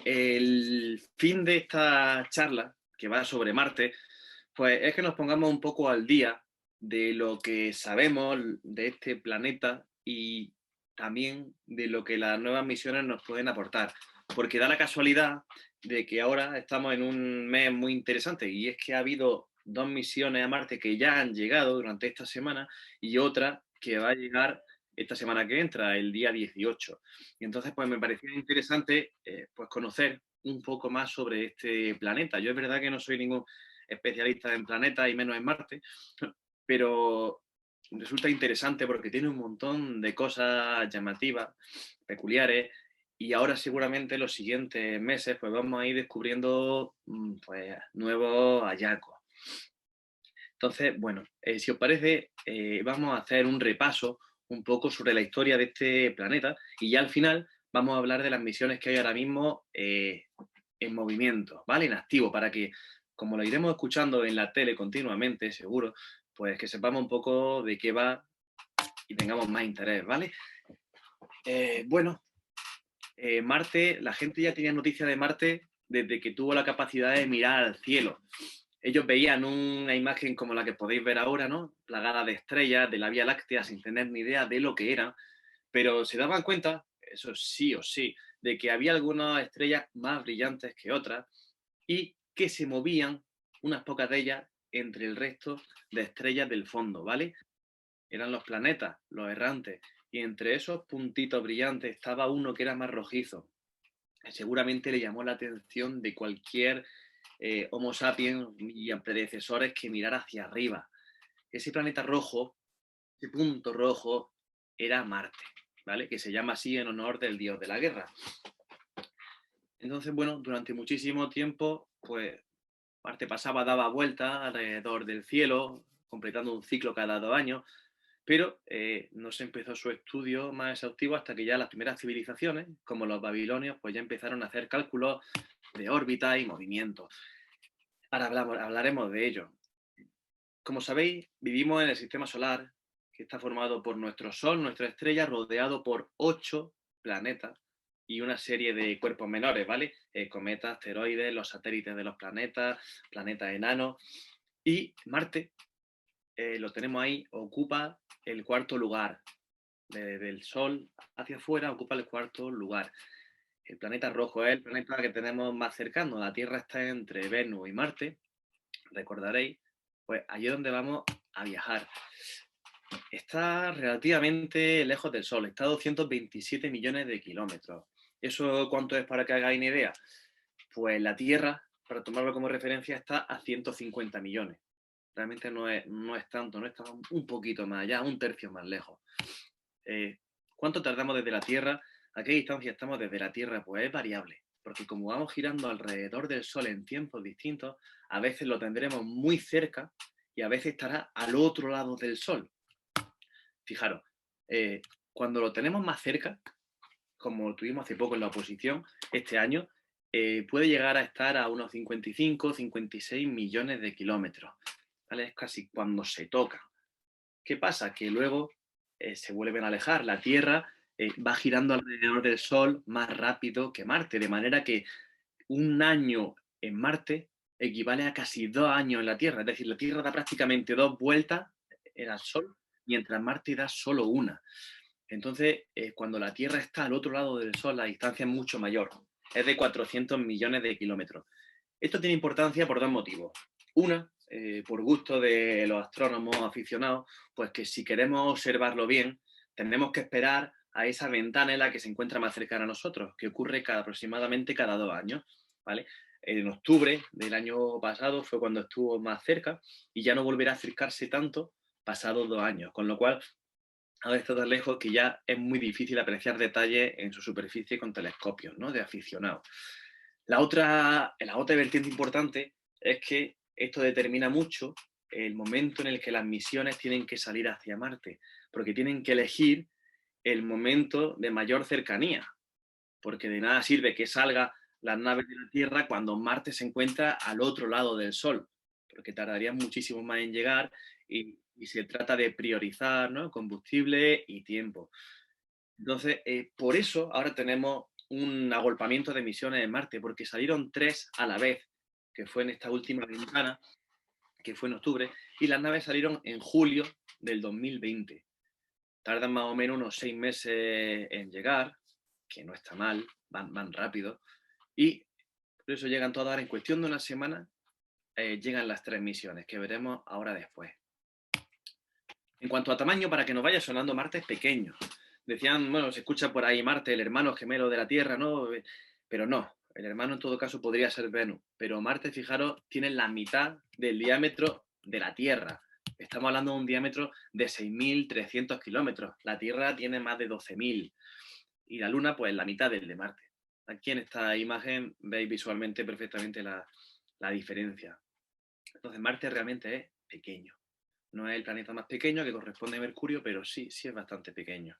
El fin de esta charla, que va sobre Marte, pues es que nos pongamos un poco al día de lo que sabemos de este planeta y también de lo que las nuevas misiones nos pueden aportar. Porque da la casualidad de que ahora estamos en un mes muy interesante y es que ha habido dos misiones a Marte que ya han llegado durante esta semana y otra que va a llegar esta semana que entra, el día 18. Y entonces, pues me parecía interesante pues conocer un poco más sobre este planeta. Yo es verdad que no soy ningún especialista en planetas y menos en Marte, pero resulta interesante porque tiene un montón de cosas llamativas, peculiares, y ahora seguramente en los siguientes meses pues vamos a ir descubriendo pues, nuevos hallazgos. Entonces, bueno, si os parece, vamos a hacer un repaso un poco sobre la historia de este planeta y ya al final vamos a hablar de las misiones que hay ahora mismo en movimiento, ¿vale? En activo, para que, como lo iremos escuchando en la tele continuamente, seguro, pues que sepamos un poco de qué va y tengamos más interés, ¿vale? Bueno, Marte, la gente ya tenía noticia de Marte desde que tuvo la capacidad de mirar al cielo. Ellos veían una imagen como la que podéis ver ahora, ¿no? Plagada de estrellas, de la Vía Láctea, sin tener ni idea de lo que era, pero se daban cuenta, eso sí o sí, de que había algunas estrellas más brillantes que otras y que se movían, unas pocas de ellas, entre el resto de estrellas del fondo, ¿vale? Eran los planetas, los errantes, y entre esos puntitos brillantes estaba uno que era más rojizo. Seguramente le llamó la atención de cualquier Homo sapiens y predecesores que mirara hacia arriba. Ese planeta rojo, ese punto rojo, era Marte, ¿vale? Que se llama así en honor del dios de la guerra. Entonces, bueno, durante muchísimo tiempo, pues Marte pasaba, daba vueltas alrededor del cielo, completando un ciclo cada 2 años, pero no se empezó su estudio más exhaustivo hasta que ya las primeras civilizaciones, como los babilonios, pues ya empezaron a hacer cálculos de órbita y movimiento. Ahora hablaremos de ello. Como sabéis, vivimos en el sistema solar, que está formado por nuestro Sol, nuestra estrella, rodeado por 8 planetas y una serie de cuerpos menores, ¿vale? Cometas, asteroides, los satélites de los planetas, planetas enanos. Y Marte, lo tenemos ahí, ocupa el cuarto lugar. Desde el Sol hacia afuera ocupa el cuarto lugar. El planeta rojo es el planeta que tenemos más cercano. La Tierra está entre Venus y Marte, recordaréis, pues allí es donde vamos a viajar. Está relativamente lejos del Sol, está a 227 millones de kilómetros. ¿Eso cuánto es para que hagáis una idea? Pues la Tierra, para tomarlo como referencia, está a 150 millones. Realmente no es tanto, no está un poquito más allá, un tercio más lejos. ¿Cuánto tardamos desde la Tierra? ¿A qué distancia estamos desde la Tierra? Pues es variable, porque como vamos girando alrededor del Sol en tiempos distintos, a veces lo tendremos muy cerca y a veces estará al otro lado del Sol. Fijaros, cuando lo tenemos más cerca, como lo tuvimos hace poco en la oposición, este año, puede llegar a estar a unos 55, 56 millones de kilómetros. ¿Vale? Es casi cuando se toca. ¿Qué pasa? Que luego se vuelven a alejar. La Tierra va girando alrededor del Sol más rápido que Marte, de manera que un año en Marte equivale a casi 2 años en la Tierra. Es decir, la Tierra da prácticamente 2 vueltas al Sol, mientras Marte da solo una. Entonces, cuando la Tierra está al otro lado del Sol, la distancia es mucho mayor. Es de 400 millones de kilómetros. Esto tiene importancia por dos motivos. Una, por gusto de los astrónomos aficionados, pues que si queremos observarlo bien, tenemos que esperar a esa ventana en la que se encuentra más cercana a nosotros, que ocurre aproximadamente cada 2 años, ¿vale? En octubre del año pasado fue cuando estuvo más cerca y ya no volverá a acercarse tanto pasados 2 años, con lo cual ahora está tan lejos que ya es muy difícil apreciar detalles en su superficie con telescopios, ¿no? De aficionados. La otra vertiente importante es que esto determina mucho el momento en el que las misiones tienen que salir hacia Marte, porque tienen que elegir el momento de mayor cercanía, porque de nada sirve que salgan las naves de la Tierra cuando Marte se encuentra al otro lado del Sol, porque tardarían muchísimo más en llegar y se trata de priorizar, ¿no? Combustible y tiempo. Entonces, por eso ahora tenemos un agolpamiento de misiones en Marte, porque salieron 3 a la vez, que fue en esta última ventana, que fue en octubre, y las naves salieron en julio del 2020. Tardan más o menos unos 6 meses en llegar, que no está mal, van rápido, y por eso llegan todas en cuestión de una semana, llegan las 3 misiones, que veremos ahora después. En cuanto a tamaño, para que nos vaya sonando, Marte es pequeño. Decían, bueno, se escucha por ahí Marte, el hermano gemelo de la Tierra, ¿no? Pero no, el hermano en todo caso podría ser Venus. Pero Marte, fijaros, tiene la mitad del diámetro de la Tierra. Estamos hablando de un diámetro de 6.300 kilómetros. La Tierra tiene más de 12.000. Y la Luna, pues la mitad del de Marte. Aquí en esta imagen veis visualmente perfectamente la diferencia. Entonces Marte realmente es pequeño. No es el planeta más pequeño que corresponde a Mercurio, pero sí es bastante pequeño.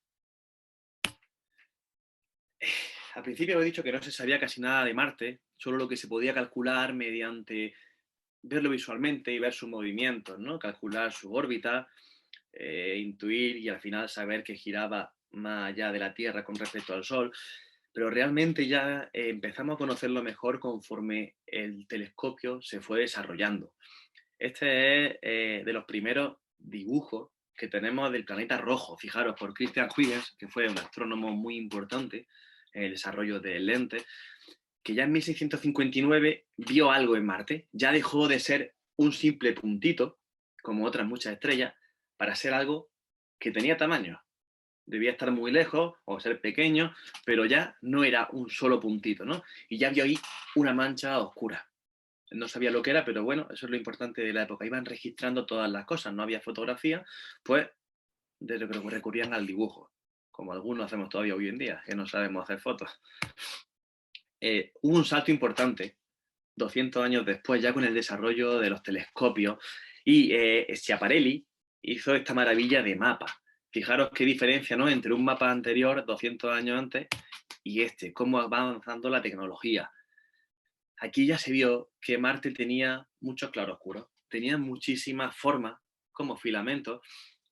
Al principio he dicho que no se sabía casi nada de Marte, solo lo que se podía calcular mediante verlo visualmente y ver sus movimientos, ¿no? Calcular su órbita, intuir y al final saber que giraba más allá de la Tierra con respecto al Sol. Pero realmente ya empezamos a conocerlo mejor conforme el telescopio se fue desarrollando. Este es de los primeros dibujos que tenemos del planeta rojo, fijaros, por Christian Huygens, que fue un astrónomo muy importante en el desarrollo del lente, que ya en 1659 vio algo en Marte, ya dejó de ser un simple puntito, como otras muchas estrellas, para ser algo que tenía tamaño. Debía estar muy lejos o ser pequeño, pero ya no era un solo puntito, ¿no? Y ya vio ahí una mancha oscura. No sabía lo que era, pero bueno, eso es lo importante de la época. Iban registrando todas las cosas, no había fotografía, pues recurrían al dibujo, como algunos hacemos todavía hoy en día, que no sabemos hacer fotos. Hubo un salto importante, 200 años después, ya con el desarrollo de los telescopios, y Schiaparelli hizo esta maravilla de mapa. Fijaros qué diferencia, ¿no?, entre un mapa anterior, 200 años antes, y este, cómo va avanzando la tecnología. Aquí ya se vio que Marte tenía muchos claroscuros, tenía muchísimas formas como filamentos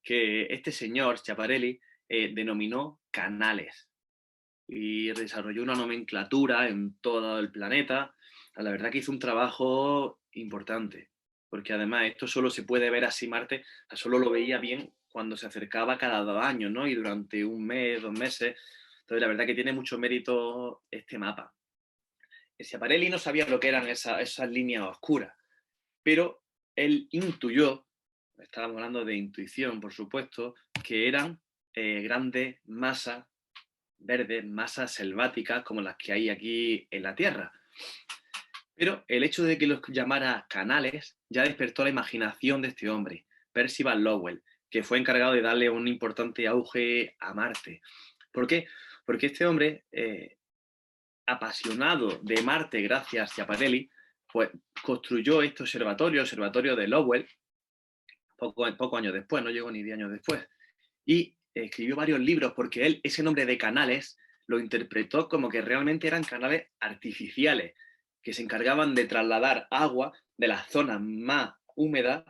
que este señor, Schiaparelli, denominó canales y desarrolló una nomenclatura en todo el planeta. La verdad que hizo un trabajo importante, porque además esto solo se puede ver así Marte, solo lo veía bien cuando se acercaba cada 2 años, ¿no? Y durante un mes, 2 meses. Entonces la verdad que tiene mucho mérito este mapa. Schiaparelli no sabía lo que eran esas líneas oscuras, pero él intuyó, estábamos hablando de intuición, por supuesto, que eran grandes masas verdes, masas selváticas como las que hay aquí en la Tierra. Pero el hecho de que los llamara canales ya despertó la imaginación de este hombre, Percival Lowell, que fue encargado de darle un importante auge a Marte. ¿Por qué? Porque este hombre, apasionado de Marte gracias a Schiaparelli, pues construyó este observatorio de Lowell, pocos años después, no llegó ni 10 años después, y escribió varios libros porque él ese nombre de canales lo interpretó como que realmente eran canales artificiales que se encargaban de trasladar agua de las zonas más húmedas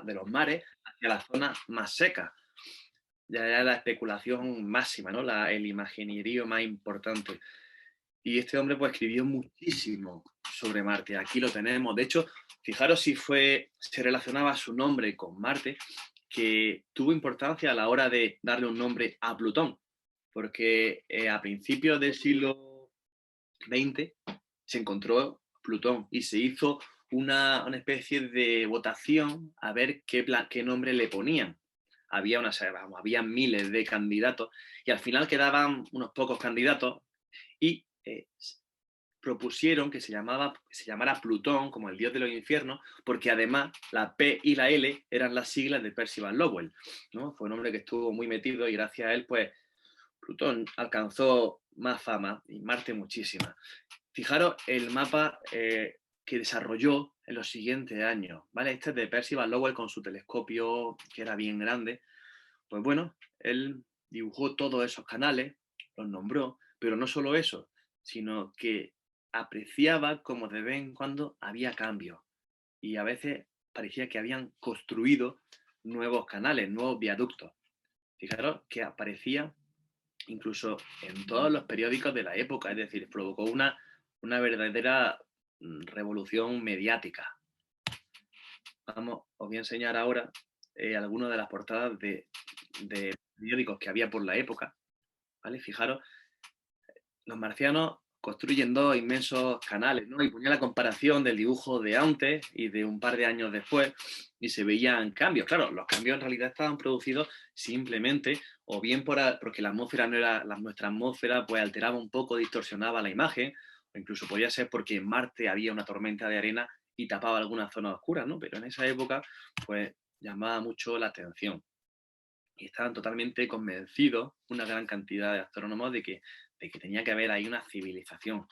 de los mares hacia las zonas más secas. Ya era la especulación máxima, ¿no? El imaginerío más importante. Y este hombre pues escribió muchísimo sobre Marte. Aquí lo tenemos. De hecho, fijaros si se relacionaba su nombre con Marte, que tuvo importancia a la hora de darle un nombre a Plutón, porque a principios del siglo XX se encontró Plutón y se hizo una especie de votación a ver qué nombre le ponían. Había miles de candidatos y al final quedaban unos pocos candidatos y propusieron que se llamara Plutón como el dios de los infiernos, porque además la P y la L eran las siglas de Percival Lowell, ¿no? Fue un hombre que estuvo muy metido y gracias a él, pues, Plutón alcanzó más fama y Marte muchísima. Fijaros el mapa que desarrolló en los siguientes años, ¿vale? Este es de Percival Lowell con su telescopio, que era bien grande. Pues bueno, él dibujó todos esos canales, los nombró, pero no solo eso, sino que apreciaba como de vez en cuando había cambios y a veces parecía que habían construido nuevos canales, nuevos viaductos. Fijaros que aparecía incluso en todos los periódicos de la época, es decir, provocó una verdadera revolución mediática. Vamos, os voy a enseñar ahora algunas de las portadas de periódicos que había por la época, ¿vale? Fijaros, los marcianos construyen dos inmensos canales, ¿no? Y ponía la comparación del dibujo de antes y de un par de años después y se veían cambios. Claro, los cambios en realidad estaban producidos simplemente o bien porque la atmósfera no era, nuestra atmósfera pues alteraba un poco, distorsionaba la imagen, o incluso podía ser porque en Marte había una tormenta de arena y tapaba algunas zonas oscuras, ¿no? Pero en esa época pues llamaba mucho la atención y estaban totalmente convencidos, una gran cantidad de astrónomos, de que tenía que haber ahí una civilización.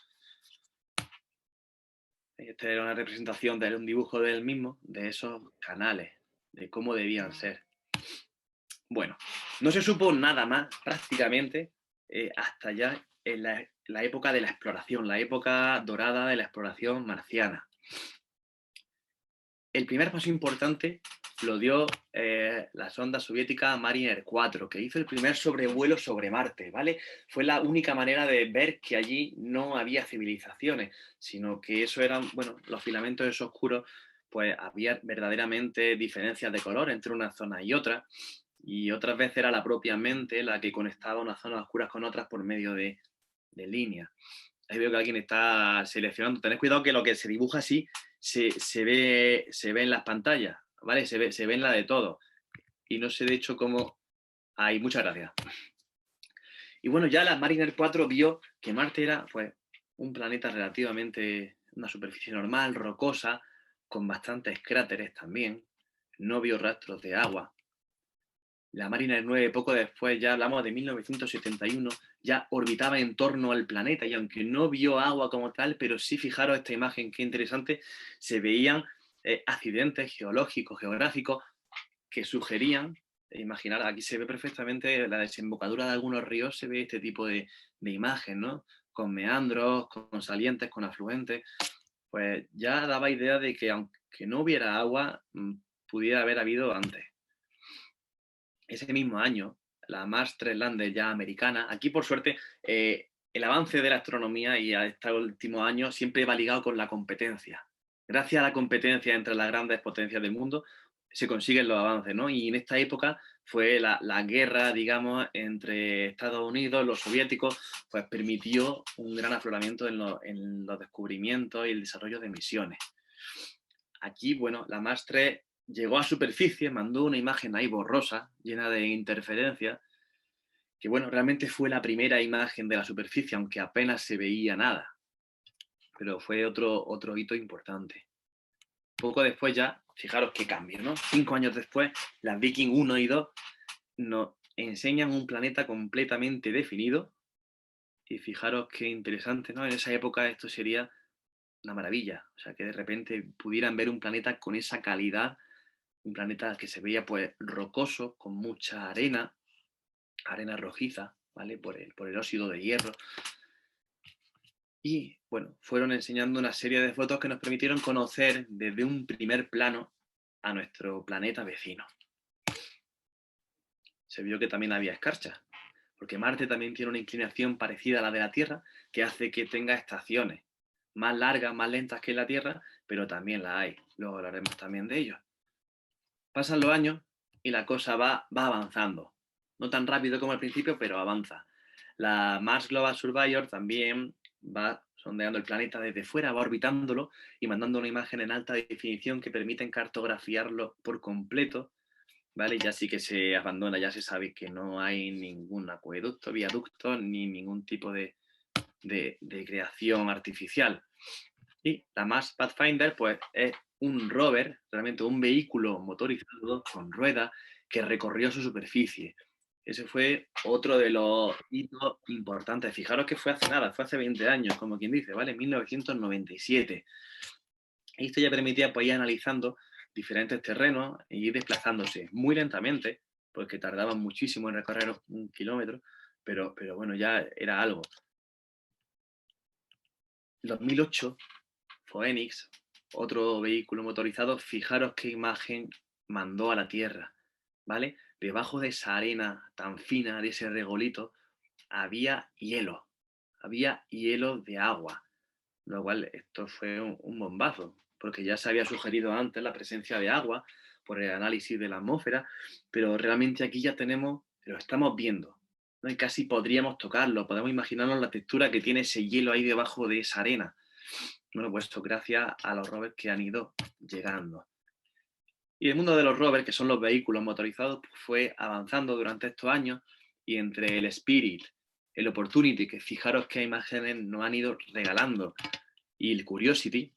Esta era una representación de un dibujo del mismo, de esos canales, de cómo debían ser. Bueno, no se supo nada más prácticamente hasta ya en la época de la exploración, la época dorada de la exploración marciana. El primer paso importante lo dio la sonda soviética Mariner 4, que hizo el primer sobrevuelo sobre Marte, ¿vale? Fue la única manera de ver que allí no había civilizaciones, sino que eso eran, bueno, los filamentos esos oscuros, pues había verdaderamente diferencias de color entre una zona y otras veces era la propia mente la que conectaba unas zonas oscuras con otras por medio de líneas. Ahí veo que alguien está seleccionando. Tened cuidado que lo que se dibuja así se ve en las pantallas, ¿vale? Se ve en la de todo. Y no sé de hecho cómo... Hay muchas gracias. Y bueno, ya la Mariner 4 vio que Marte era pues, un planeta relativamente, una superficie normal, rocosa, con bastantes cráteres también. No vio rastros de agua. La Mariner 9, poco después, ya hablamos de 1971, ya orbitaba en torno al planeta y aunque no vio agua como tal, pero sí fijaros esta imagen, qué interesante, se veían accidentes geológicos, geográficos que sugerían, imaginar, aquí se ve perfectamente la desembocadura de algunos ríos, se ve este tipo de imagen, ¿no? Con meandros, con salientes, con afluentes, pues ya daba idea de que aunque no hubiera agua, pudiera haber habido antes. Ese mismo año, la Mars 3 Lander ya americana, aquí por suerte el avance de la astronomía y a este último año siempre va ligado con la competencia. Gracias a la competencia entre las grandes potencias del mundo se consiguen los avances, ¿no? Y en esta época fue la guerra, digamos, entre Estados Unidos, los soviéticos, pues permitió un gran afloramiento en los descubrimientos y el desarrollo de misiones. Aquí, bueno, la Mars 3 llegó a superficie, mandó una imagen ahí borrosa, llena de interferencias, que bueno, realmente fue la primera imagen de la superficie, aunque apenas se veía nada. Pero fue otro hito importante. Poco después ya, fijaros qué cambio, ¿no? 5 años después, las Viking 1 y 2 nos enseñan un planeta completamente definido. Y fijaros qué interesante, ¿no? En esa época esto sería una maravilla. O sea, que de repente pudieran ver un planeta con esa calidad, un planeta que se veía pues rocoso, con mucha arena, arena rojiza, ¿vale? Por el óxido de hierro. Y bueno, fueron enseñando una serie de fotos que nos permitieron conocer desde un primer plano a nuestro planeta vecino. Se vio que también había escarchas, porque Marte también tiene una inclinación parecida a la de la Tierra, que hace que tenga estaciones más largas, más lentas que la Tierra, pero también la hay. Luego hablaremos también de ello. Pasan los años y la cosa va avanzando. No tan rápido como al principio, pero avanza. La Mars Global Surveyor también va sondeando el planeta desde fuera, va orbitándolo y mandando una imagen en alta definición que permiten cartografiarlo por completo, ¿vale? Ya sí que se abandona, ya se sabe que no hay ningún acueducto, viaducto, ni ningún tipo de creación artificial. Y la Mars Pathfinder, pues, es un rover, realmente un vehículo motorizado con ruedas que recorrió su superficie. Ese fue otro de los hitos importantes. Fijaros que fue hace nada, fue hace 20 años, como quien dice, ¿vale? 1997. Esto ya permitía pues, ir analizando diferentes terrenos e ir desplazándose muy lentamente, porque tardaban muchísimo en recorrer 1 kilómetro, pero bueno, ya era algo. En 2008, Phoenix, otro vehículo motorizado, fijaros qué imagen mandó a la Tierra, ¿vale? Debajo de esa arena tan fina, de ese regolito, había hielo de agua, lo cual esto fue un bombazo, porque ya se había sugerido antes la presencia de agua por el análisis de la atmósfera, pero realmente aquí ya tenemos, lo estamos viendo, ¿no? Y casi podríamos tocarlo, podemos imaginarnos la textura que tiene ese hielo ahí debajo de esa arena. Bueno, pues esto gracias a los rovers que han ido llegando. Y el mundo de los rovers, que son los vehículos motorizados, pues fue avanzando durante estos años, y entre el Spirit, el Opportunity, que fijaros qué imágenes nos han ido regalando, y el Curiosity,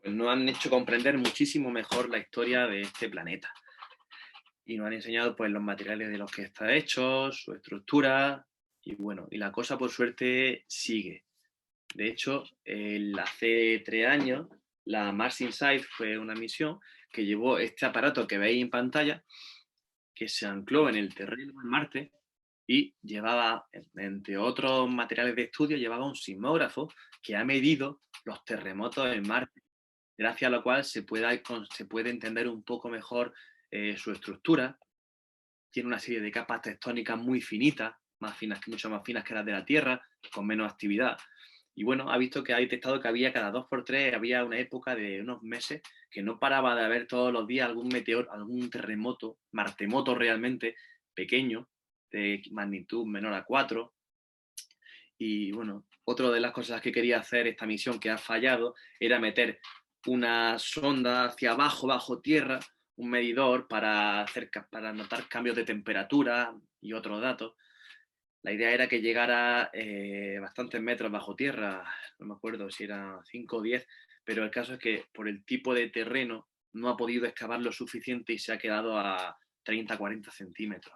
pues nos han hecho comprender muchísimo mejor la historia de este planeta. Y nos han enseñado pues los materiales de los que está hecho, su estructura, y bueno, y la cosa por suerte sigue. De hecho, hace 3 años, la Mars Insight fue una misión que llevó este aparato que veis en pantalla, que se ancló en el terreno de Marte y llevaba, entre otros materiales de estudio, llevaba un sismógrafo que ha medido los terremotos en Marte, gracias a lo cual se puede entender un poco mejor su estructura. Tiene una serie de capas tectónicas muy finitas, mucho más finas que las de la Tierra, con menos actividad. Y bueno, ha visto que ha detectado que había cada 2 por 3, había una época de unos meses que no paraba de haber todos los días algún meteor, algún terremoto, martemoto realmente pequeño, de magnitud menor a 4. Y bueno, otra de las cosas que quería hacer esta misión que ha fallado era meter una sonda hacia abajo, bajo tierra, un medidor para notar cambios de temperatura y otros datos. La idea era que llegara bastantes metros bajo tierra, no me acuerdo si era 5 o 10, pero el caso es que por el tipo de terreno no ha podido excavar lo suficiente y se ha quedado a 30-40 centímetros,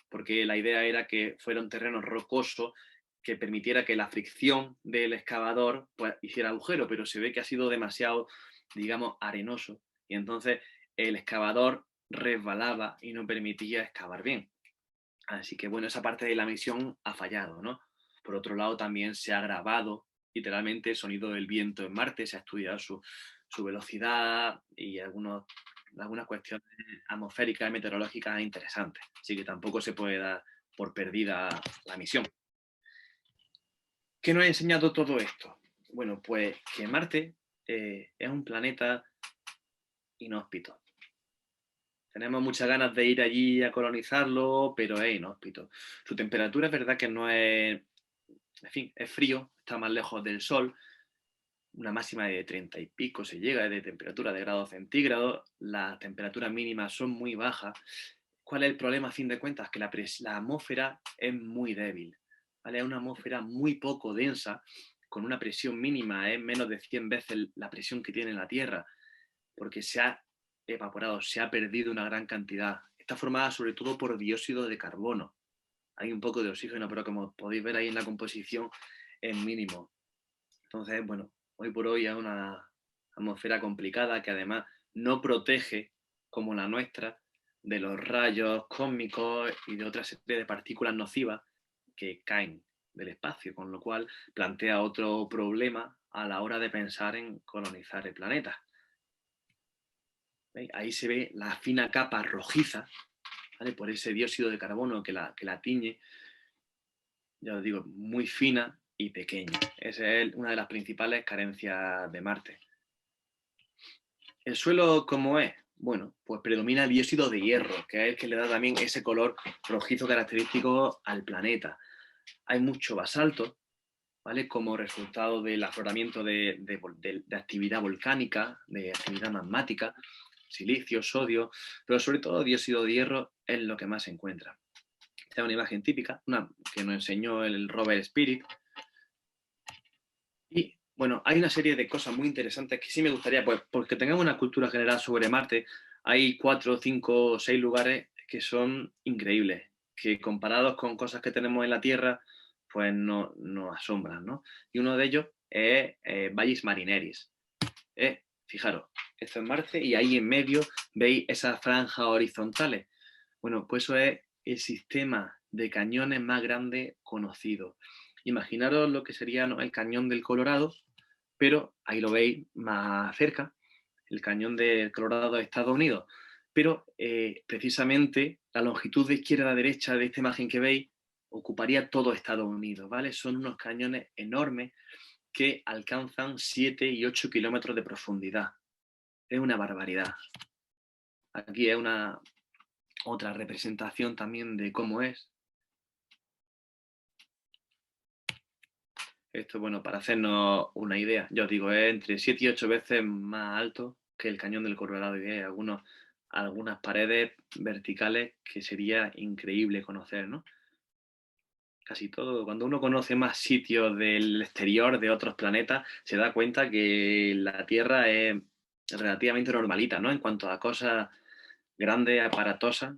porque la idea era que fuera un terreno rocoso que permitiera que la fricción del excavador pues, hiciera agujero, pero se ve que ha sido demasiado, digamos, arenoso, y entonces el excavador resbalaba y no permitía excavar bien. Así que bueno, esa parte de la misión ha fallado, ¿no? Por otro lado, también se ha grabado literalmente el sonido del viento en Marte, se ha estudiado su velocidad y algunas cuestiones atmosféricas y meteorológicas interesantes. Así que tampoco se puede dar por perdida la misión. ¿Qué nos ha enseñado todo esto? Bueno, pues que Marte es un planeta inhóspito. Tenemos muchas ganas de ir allí a colonizarlo, pero es inhóspito. Su temperatura es verdad que no es, en fin, es frío, está más lejos del Sol, una máxima de 30 y pico se llega de temperatura de grados centígrados, las temperaturas mínimas son muy bajas. ¿Cuál es el problema a fin de cuentas? Que la atmósfera es muy débil, ¿vale? Es una atmósfera muy poco densa, con una presión mínima, es menos de 100 veces la presión que tiene la Tierra, porque se ha evaporado, se ha perdido una gran cantidad. Está formada sobre todo por dióxido de carbono. Hay un poco de oxígeno, pero como podéis ver ahí en la composición es mínimo. Entonces, bueno, hoy por hoy es una atmósfera complicada que además no protege, como la nuestra, de los rayos cósmicos y de otra serie de partículas nocivas que caen del espacio, con lo cual plantea otro problema a la hora de pensar en colonizar el planeta. ¿Veis? Ahí se ve la fina capa rojiza, ¿vale? Por ese dióxido de carbono que la tiñe, ya os digo, muy fina y pequeña. Esa es una de las principales carencias de Marte. ¿El suelo cómo es? Bueno, pues predomina el dióxido de hierro, que es el que le da también ese color rojizo característico al planeta. Hay mucho basalto, ¿vale? Como resultado del afloramiento de actividad volcánica, de actividad magmática, silicio, sodio, pero sobre todo dióxido de hierro es lo que más se encuentra. Esta es una imagen típica, una que nos enseñó el rover Spirit. Y bueno, hay una serie de cosas muy interesantes que sí me gustaría, pues, porque tengamos una cultura general sobre Marte. Hay 4, 5, 6 lugares que son increíbles, que comparados con cosas que tenemos en la Tierra, pues nos asombran, ¿no? Y uno de ellos es Valles Marineris. Fijaros, esto es Marte y ahí en medio veis esas franjas horizontales. Bueno, pues eso es el sistema de cañones más grande conocido. Imaginaros lo que sería, ¿no?, el cañón del Colorado, pero ahí lo veis más cerca, el cañón del Colorado de Estados Unidos. Pero precisamente la longitud de izquierda a derecha de esta imagen que veis ocuparía todo Estados Unidos, ¿vale? Son unos cañones enormes que alcanzan 7 y 8 kilómetros de profundidad. Es una barbaridad. Aquí es una otra representación también de cómo es. Esto, bueno, para hacernos una idea, yo os digo, es entre 7 y 8 veces más alto que el cañón del Colorado y hay algunas paredes verticales que sería increíble conocer, ¿no? Casi todo, cuando uno conoce más sitios del exterior, de otros planetas, se da cuenta que la Tierra es relativamente normalita, ¿no? En cuanto a cosas grandes, aparatosas,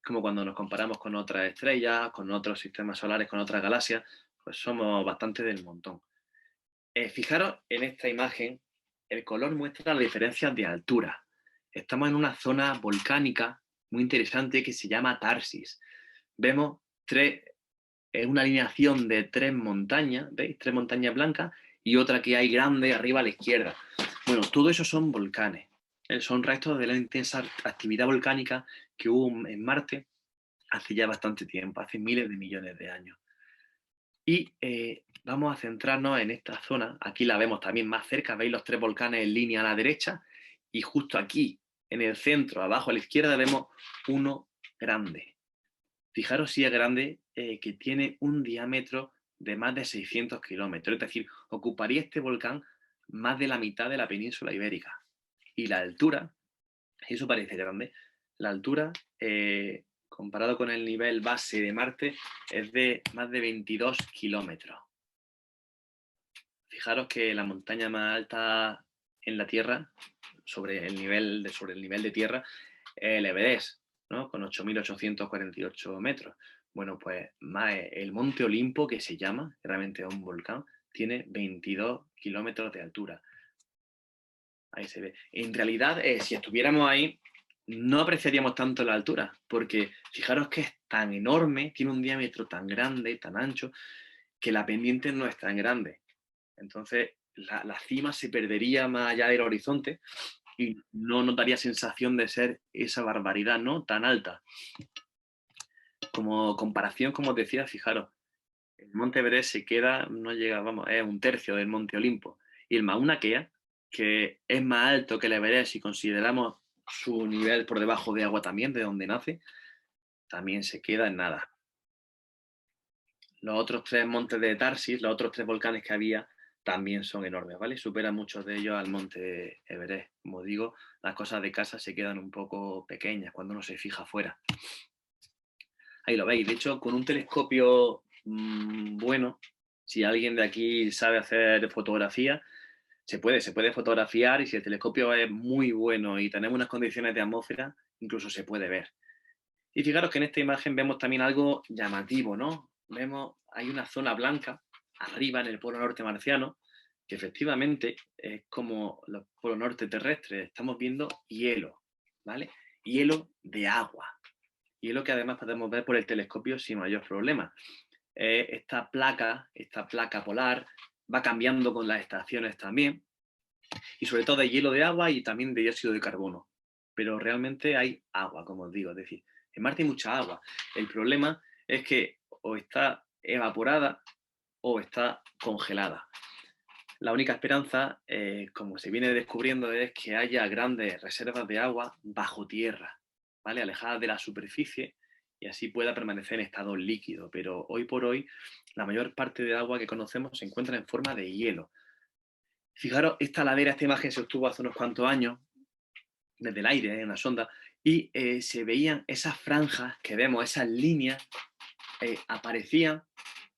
como cuando nos comparamos con otras estrellas, con otros sistemas solares, con otras galaxias, pues somos bastante del montón. Fijaros en esta imagen, el color muestra las diferencias de altura. Estamos en una zona volcánica muy interesante que se llama Tarsis. Vemos una alineación de tres montañas, ¿veis? Tres montañas blancas y otra que hay grande arriba a la izquierda. Bueno, todo eso son volcanes. Son restos de la intensa actividad volcánica que hubo en Marte hace ya bastante tiempo, hace miles de millones de años. Y vamos a centrarnos en esta zona. Aquí la vemos también más cerca. Veis los tres volcanes en línea a la derecha. Y justo aquí, en el centro, abajo a la izquierda, vemos uno grande. Fijaros si es grande, que tiene un diámetro de más de 600 kilómetros. Es decir, ocuparía este volcán más de la mitad de la península ibérica. Y la altura, eso parece grande, la altura, comparado con el nivel base de Marte, es de más de 22 kilómetros. Fijaros que la montaña más alta en la Tierra, sobre el nivel de tierra, es el Everest, ¿no? Con 8.848 metros. Bueno, pues más el Monte Olimpo, que se llama, realmente es un volcán, tiene 22 kilómetros de altura. Ahí se ve. En realidad, si estuviéramos ahí, no apreciaríamos tanto la altura, porque fijaros que es tan enorme, tiene un diámetro tan grande, tan ancho, que la pendiente no es tan grande. Entonces, la cima se perdería más allá del horizonte y no notaría sensación de ser esa barbaridad, ¿no? Tan alta. Como comparación, como os decía, fijaros, el Monte Everest se queda, no llega, vamos, es un tercio del Monte Olimpo. Y el Mauna Kea, que es más alto que el Everest si consideramos su nivel por debajo de agua también, de donde nace, también se queda en nada. Los otros tres montes de Tarsis, los otros tres volcanes que había, también son enormes, ¿vale? Superan muchos de ellos al monte Everest. Como digo, las cosas de casa se quedan un poco pequeñas cuando uno se fija afuera. Ahí lo veis. De hecho, con un telescopio bueno, si alguien de aquí sabe hacer fotografía, se puede fotografiar y si el telescopio es muy bueno y tenemos unas condiciones de atmósfera, incluso se puede ver. Y fijaros que en esta imagen vemos también algo llamativo, ¿no? Vemos, hay una zona blanca arriba en el polo norte marciano, que efectivamente es como los polos norte terrestres, estamos viendo hielo, ¿vale? Hielo de agua. Hielo que además podemos ver por el telescopio sin mayor problema. Esta placa polar, va cambiando con las estaciones también, y sobre todo de hielo de agua y también de dióxido de carbono. Pero realmente hay agua, como os digo, es decir, en Marte hay mucha agua. El problema es que o está evaporada o está congelada. La única esperanza, como se viene descubriendo, es que haya grandes reservas de agua bajo tierra, ¿vale? Alejadas de la superficie y así pueda permanecer en estado líquido. Pero hoy por hoy, la mayor parte del agua que conocemos se encuentra en forma de hielo. Fijaros, esta ladera, esta imagen se obtuvo hace unos cuantos años, desde el aire, en una sonda, y se veían esas franjas que vemos, esas líneas, aparecían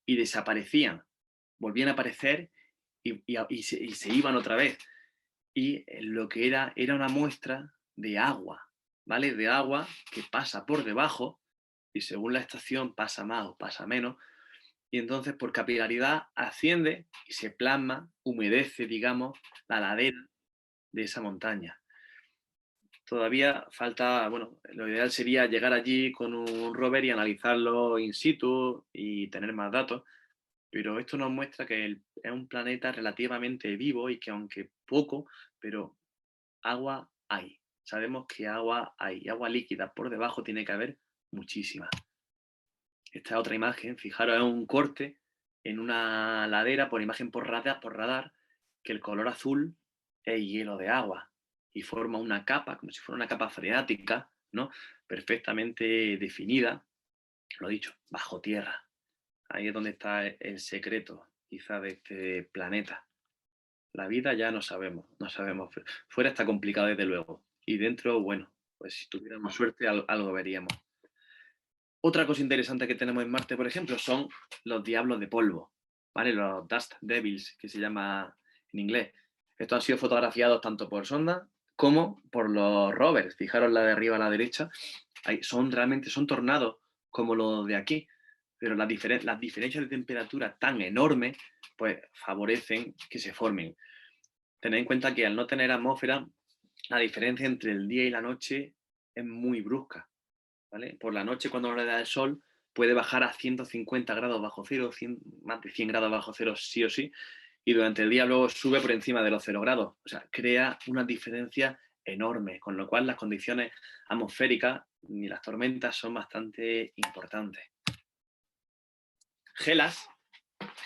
y desaparecían, volvían a aparecer y se iban otra vez. Y lo que era una muestra de agua, ¿vale? De agua que pasa por debajo y según la estación pasa más o pasa menos, y entonces por capilaridad asciende y se plasma, humedece, digamos, la ladera de esa montaña. Todavía falta, bueno, lo ideal sería llegar allí con un rover y analizarlo in situ y tener más datos, pero esto nos muestra que es un planeta relativamente vivo y que aunque poco, pero agua hay. Sabemos que agua hay, agua líquida por debajo tiene que haber muchísima. Esta otra imagen, fijaros, es un corte en una ladera por imagen por radar, que el color azul es hielo de agua y forma una capa, como si fuera una capa freática, ¿no? Perfectamente definida, lo dicho, bajo tierra. Ahí es donde está el secreto, quizá, de este planeta. La vida ya no sabemos, no sabemos. Fuera está complicado, desde luego. Y dentro, bueno, pues si tuviéramos suerte, algo veríamos. Otra cosa interesante que tenemos en Marte, por ejemplo, son los diablos de polvo, ¿vale? Los Dust Devils, que se llama en inglés. Estos han sido fotografiados tanto por sonda como por los rovers. Fijaros la de arriba a la derecha. Realmente son tornados como los de aquí, pero las diferencias de temperatura tan enormes, pues favorecen que se formen. Tened en cuenta que al no tener atmósfera, la diferencia entre el día y la noche es muy brusca, ¿vale? Por la noche, cuando no le da el sol, puede bajar a 150 grados bajo cero, más de 100 grados bajo cero sí o sí, y durante el día luego sube por encima de los 0 grados. O sea, crea una diferencia enorme, con lo cual las condiciones atmosféricas y las tormentas son bastante importantes. Gelas.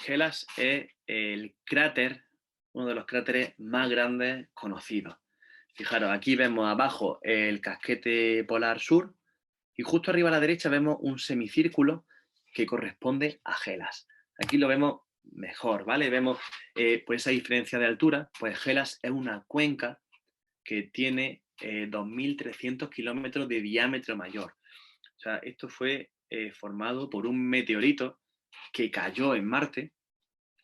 Gelas es el cráter, uno de los cráteres más grandes conocidos. Fijaros, aquí vemos abajo el casquete polar sur y justo arriba a la derecha vemos un semicírculo que corresponde a Gelas. Aquí lo vemos mejor, ¿vale? Vemos por esa diferencia de altura, pues Gelas es una cuenca que tiene 2.300 kilómetros de diámetro mayor. O sea, esto fue formado por un meteorito que cayó en Marte,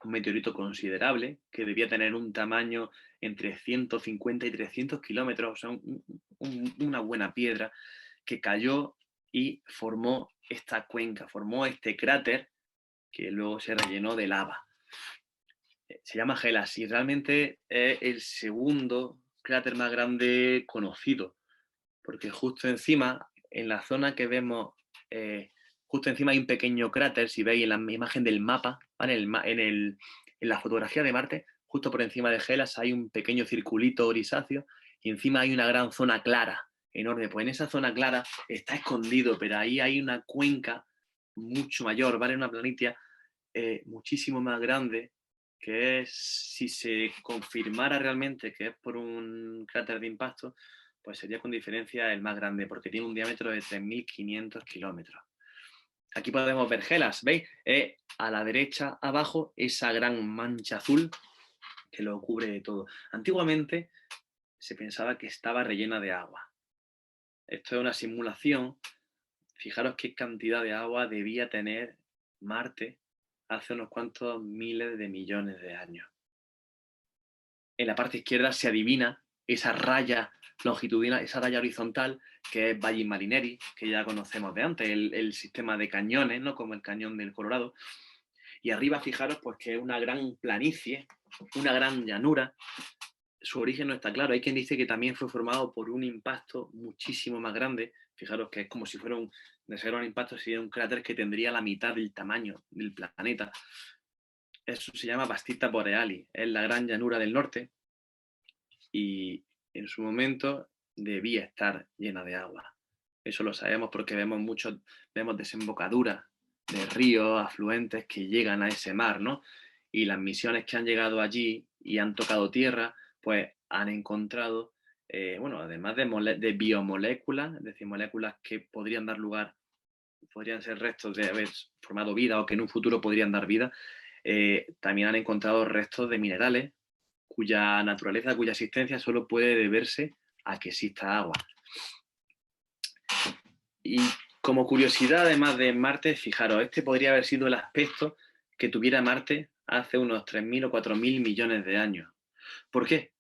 un meteorito considerable, que debía tener un tamaño entre 150 y 300 kilómetros, o sea, una buena piedra, que cayó y formó esta cuenca, formó este cráter que luego se rellenó de lava. Se llama Gelas y realmente es el segundo cráter más grande conocido, porque justo encima, en la zona que vemos, justo encima hay un pequeño cráter, si veis en la imagen del mapa, ¿vale? En la fotografía de Marte, justo por encima de Gelas hay un pequeño circulito grisáceo y encima hay una gran zona clara, enorme. Pues en esa zona clara está escondido, pero ahí hay una cuenca mucho mayor, ¿vale? Una planitia muchísimo más grande, que es, si se confirmara realmente que es por un cráter de impacto, pues sería con diferencia el más grande, porque tiene un diámetro de 3.500 kilómetros. Aquí podemos ver Gelas, ¿veis? A la derecha, abajo, esa gran mancha azul que lo cubre de todo. Antiguamente se pensaba que estaba rellena de agua. Esto es una simulación. Fijaros qué cantidad de agua debía tener Marte hace unos cuantos miles de millones de años. En la parte izquierda se adivina esa raya longitudinal, esa raya horizontal, que es Valle Marineri, que ya conocemos de antes, el sistema de cañones, ¿no? Como el cañón del Colorado. Y arriba, fijaros, pues que es una gran planicie, una gran llanura. Su origen no está claro. Hay quien dice que también fue formado por un impacto muchísimo más grande. Fijaros que es como si fuera de ser un impacto, sería un cráter que tendría la mitad del tamaño del planeta. Eso se llama Bastita Borealis, es la gran llanura del norte y en su momento debía estar llena de agua. Eso lo sabemos porque vemos desembocaduras de ríos, afluentes que llegan a ese mar, ¿no? Y las misiones que han llegado allí y han tocado tierra, pues han encontrado, bueno, además de biomoléculas, es decir, moléculas que podrían dar lugar, podrían ser restos de haber formado vida o que en un futuro podrían dar vida, también han encontrado restos de minerales cuya naturaleza, cuya existencia solo puede deberse a que exista agua. Y como curiosidad, además de Marte, fijaros, este podría haber sido el aspecto que tuviera Marte hace unos 3.000 o 4.000 millones de años. ¿Por qué?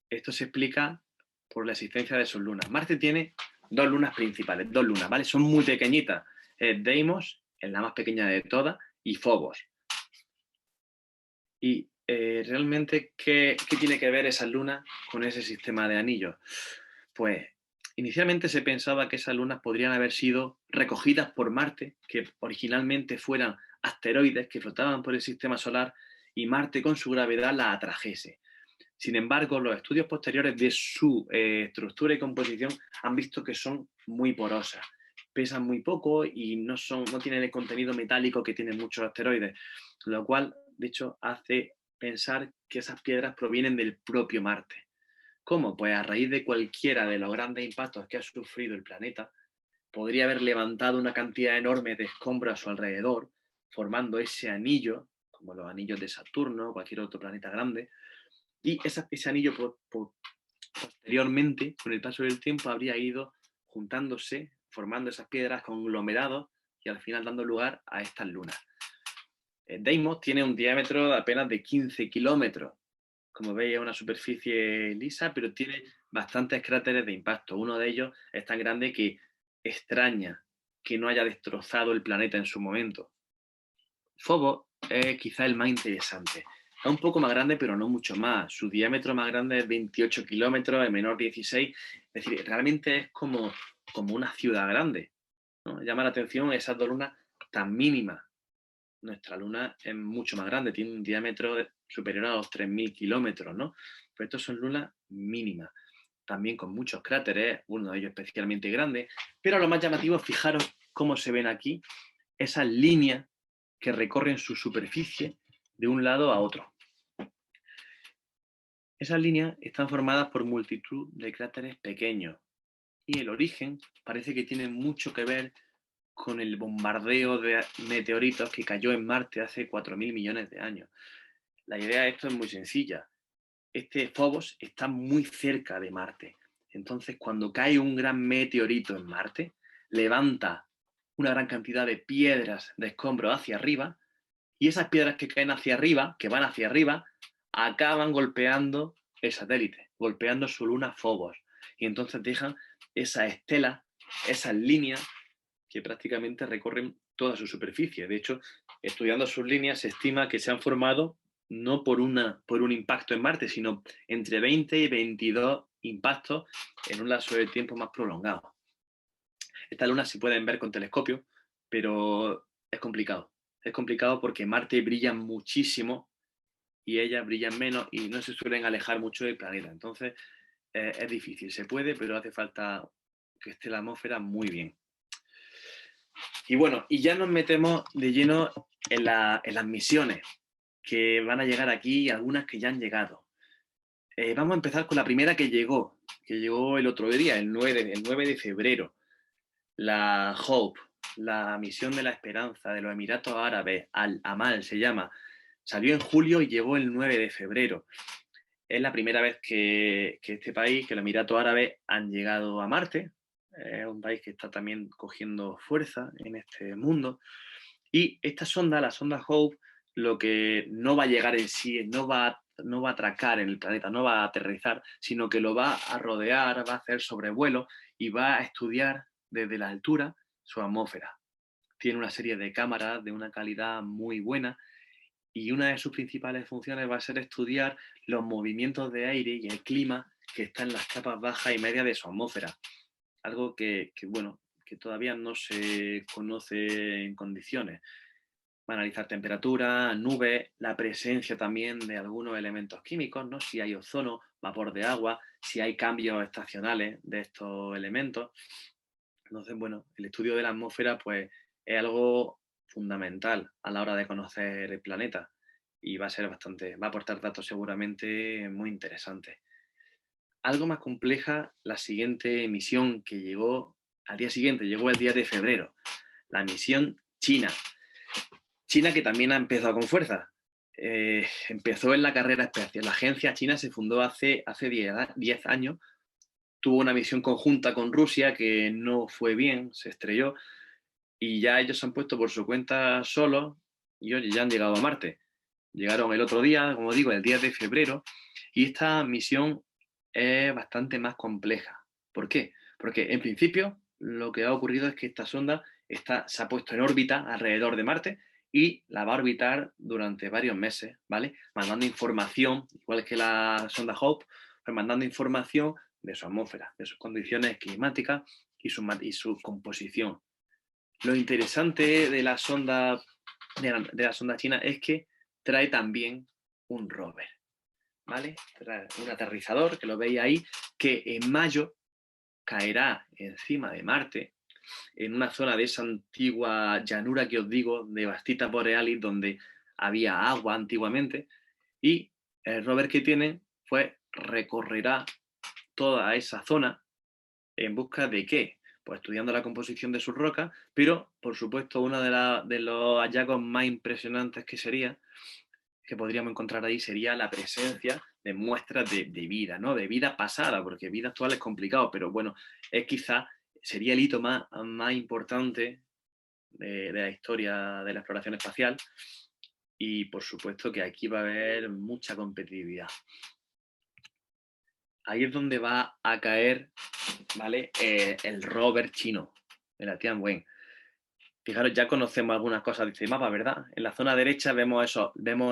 Esto se explica por la existencia de sus lunas. Marte tiene dos lunas principales, dos lunas, ¿vale? Son muy pequeñitas. Deimos, es la más pequeña de todas, y Phobos. Y realmente, ¿qué tiene que ver esas lunas con ese sistema de anillos? Pues inicialmente se pensaba que esas lunas podrían haber sido recogidas por Marte, que originalmente fueran asteroides que flotaban por el sistema solar y Marte con su gravedad las atrajese. Sin embargo, los estudios posteriores de su estructura y composición han visto que son muy porosas. pesan muy poco y no tienen el contenido metálico que tienen muchos asteroides, lo cual, de hecho, hace pensar que esas piedras provienen del propio Marte. ¿Cómo? Pues a raíz de cualquiera de los grandes impactos que ha sufrido el planeta, podría haber levantado una cantidad enorme de escombros a su alrededor, formando ese anillo, como los anillos de Saturno o cualquier otro planeta grande, y ese anillo posteriormente, con el paso del tiempo, habría ido juntándose, formando esas piedras conglomerados y al final dando lugar a estas lunas. Deimos tiene un diámetro de apenas de 15 kilómetros. Como veis, es una superficie lisa, pero tiene bastantes cráteres de impacto. Uno de ellos es tan grande que extraña que no haya destrozado el planeta en su momento. Phobos es quizá el más interesante. Es un poco más grande, pero no mucho más. Su diámetro más grande es 28 kilómetros, el menor 16. Es decir, realmente es como una ciudad grande, ¿no? Llama la atención esas dos lunas tan mínimas. Nuestra luna es mucho más grande, tiene un diámetro superior a los 3.000 kilómetros, ¿no? Pero estos son lunas mínimas, también con muchos cráteres, uno de ellos especialmente grande, pero lo más llamativo, fijaros cómo se ven aquí esas líneas que recorren su superficie de un lado a otro. Esas líneas están formadas por multitud de cráteres pequeños y el origen parece que tiene mucho que ver con el bombardeo de meteoritos que cayó en Marte hace 4.000 millones de años. La idea de esto es muy sencilla. Este Phobos está muy cerca de Marte. Entonces, cuando cae un gran meteorito en Marte, levanta una gran cantidad de piedras, de escombros hacia arriba, y esas piedras que caen hacia arriba, que van hacia arriba, acaban golpeando el satélite, golpeando su luna Phobos. Y entonces dejan esas estelas, esas líneas que prácticamente recorren toda su superficie. De hecho, estudiando sus líneas se estima que se han formado no por un impacto en Marte, sino entre 20 y 22 impactos en un lapso de tiempo más prolongado. Estas lunas se pueden ver con telescopio, pero es complicado. Es complicado porque Marte brilla muchísimo y ellas brillan menos y no se suelen alejar mucho del planeta. Entonces, es difícil. Se puede, pero hace falta que esté la atmósfera muy bien. Y bueno, y ya nos metemos de lleno en las misiones que van a llegar aquí y algunas que ya han llegado. Vamos a empezar con la primera que llegó el otro día, el 9 de febrero. La Hope, la misión de la esperanza de los Emiratos Árabes, Al-Amal se llama. Salió en julio y llegó el 9 de febrero. Es la primera vez que este país, que los Emiratos Árabes, han llegado a Marte. Es un país que está también cogiendo fuerza en este mundo. Y esta sonda, la sonda Hope, lo que no va a llegar en sí, no va a atracar en el planeta, no va a aterrizar, sino que lo va a rodear, va a hacer sobrevuelo y va a estudiar desde la altura su atmósfera. Tiene una serie de cámaras de una calidad muy buena y una de sus principales funciones va a ser estudiar los movimientos de aire y el clima que está en las capas bajas y medias de su atmósfera. Algo que todavía no se conoce en condiciones. Va a analizar temperatura, nubes, la presencia también de algunos elementos químicos, ¿no? Si hay ozono, vapor de agua, si hay cambios estacionales de estos elementos. Entonces, bueno, el estudio de la atmósfera pues es algo fundamental a la hora de conocer el planeta y va a aportar datos seguramente muy interesantes. Algo más compleja, la siguiente misión que llegó al día siguiente, llegó el día de febrero, la misión China. China que también ha empezado con fuerza. Empezó en la carrera espacial. La agencia china se fundó hace 10 años. Tuvo una misión conjunta con Rusia que no fue bien, se estrelló. Y ya ellos se han puesto por su cuenta solos y oye, ya han llegado a Marte. Llegaron el otro día, como digo, el 10 de febrero. Y esta misión es bastante más compleja. ¿Por qué? Porque en principio lo que ha ocurrido es que esta sonda se ha puesto en órbita alrededor de Marte y la va a orbitar durante varios meses, ¿vale? Mandando información, igual que la sonda Hope, pues mandando información de su atmósfera, de sus condiciones climáticas y su composición. Lo interesante de la sonda, de la sonda china es que trae también un rover, ¿vale? Trae un aterrizador, que lo veis ahí, que en mayo caerá encima de Marte en una zona de esa antigua llanura que os digo, de Bastita Borealis, donde había agua antiguamente, y el rover que tiene, pues recorrerá toda esa zona en busca de qué, pues estudiando la composición de sus rocas, pero por supuesto uno de los hallazgos más impresionantes que podríamos encontrar ahí sería la presencia de muestras de vida, ¿no? De vida pasada, porque vida actual es complicado, pero bueno, es quizá sería el hito más importante de la historia de la exploración espacial, y por supuesto que aquí va a haber mucha competitividad. Ahí es donde va a caer, ¿vale? El rover chino, el Tianwen. Fijaros, ya conocemos algunas cosas de este mapa, ¿verdad? En la zona derecha vemos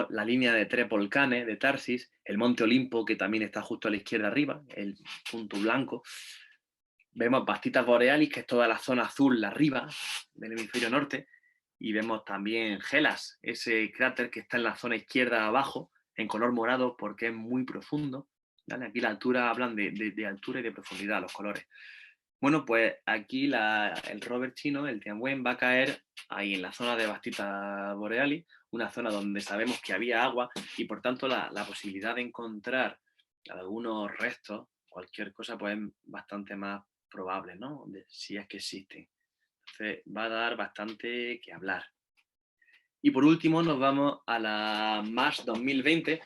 la línea de 3 volcanes de Tarsis, el monte Olimpo, que también está justo a la izquierda arriba, el punto blanco. Vemos Bastitas Borealis, que es toda la zona azul la arriba del hemisferio norte, y vemos también Hellas, ese cráter que está en la zona izquierda abajo, en color morado, porque es muy profundo. ¿Vale? Aquí la altura, hablan de altura y de profundidad, los colores. Bueno, pues aquí el rover chino, el Tianwen, va a caer ahí en la zona de Bastita Borealis, una zona donde sabemos que había agua y por tanto la posibilidad de encontrar algunos restos, cualquier cosa, pues es bastante más probable, ¿no? Si es que existen. Entonces va a dar bastante que hablar. Y por último nos vamos a la Mars 2020,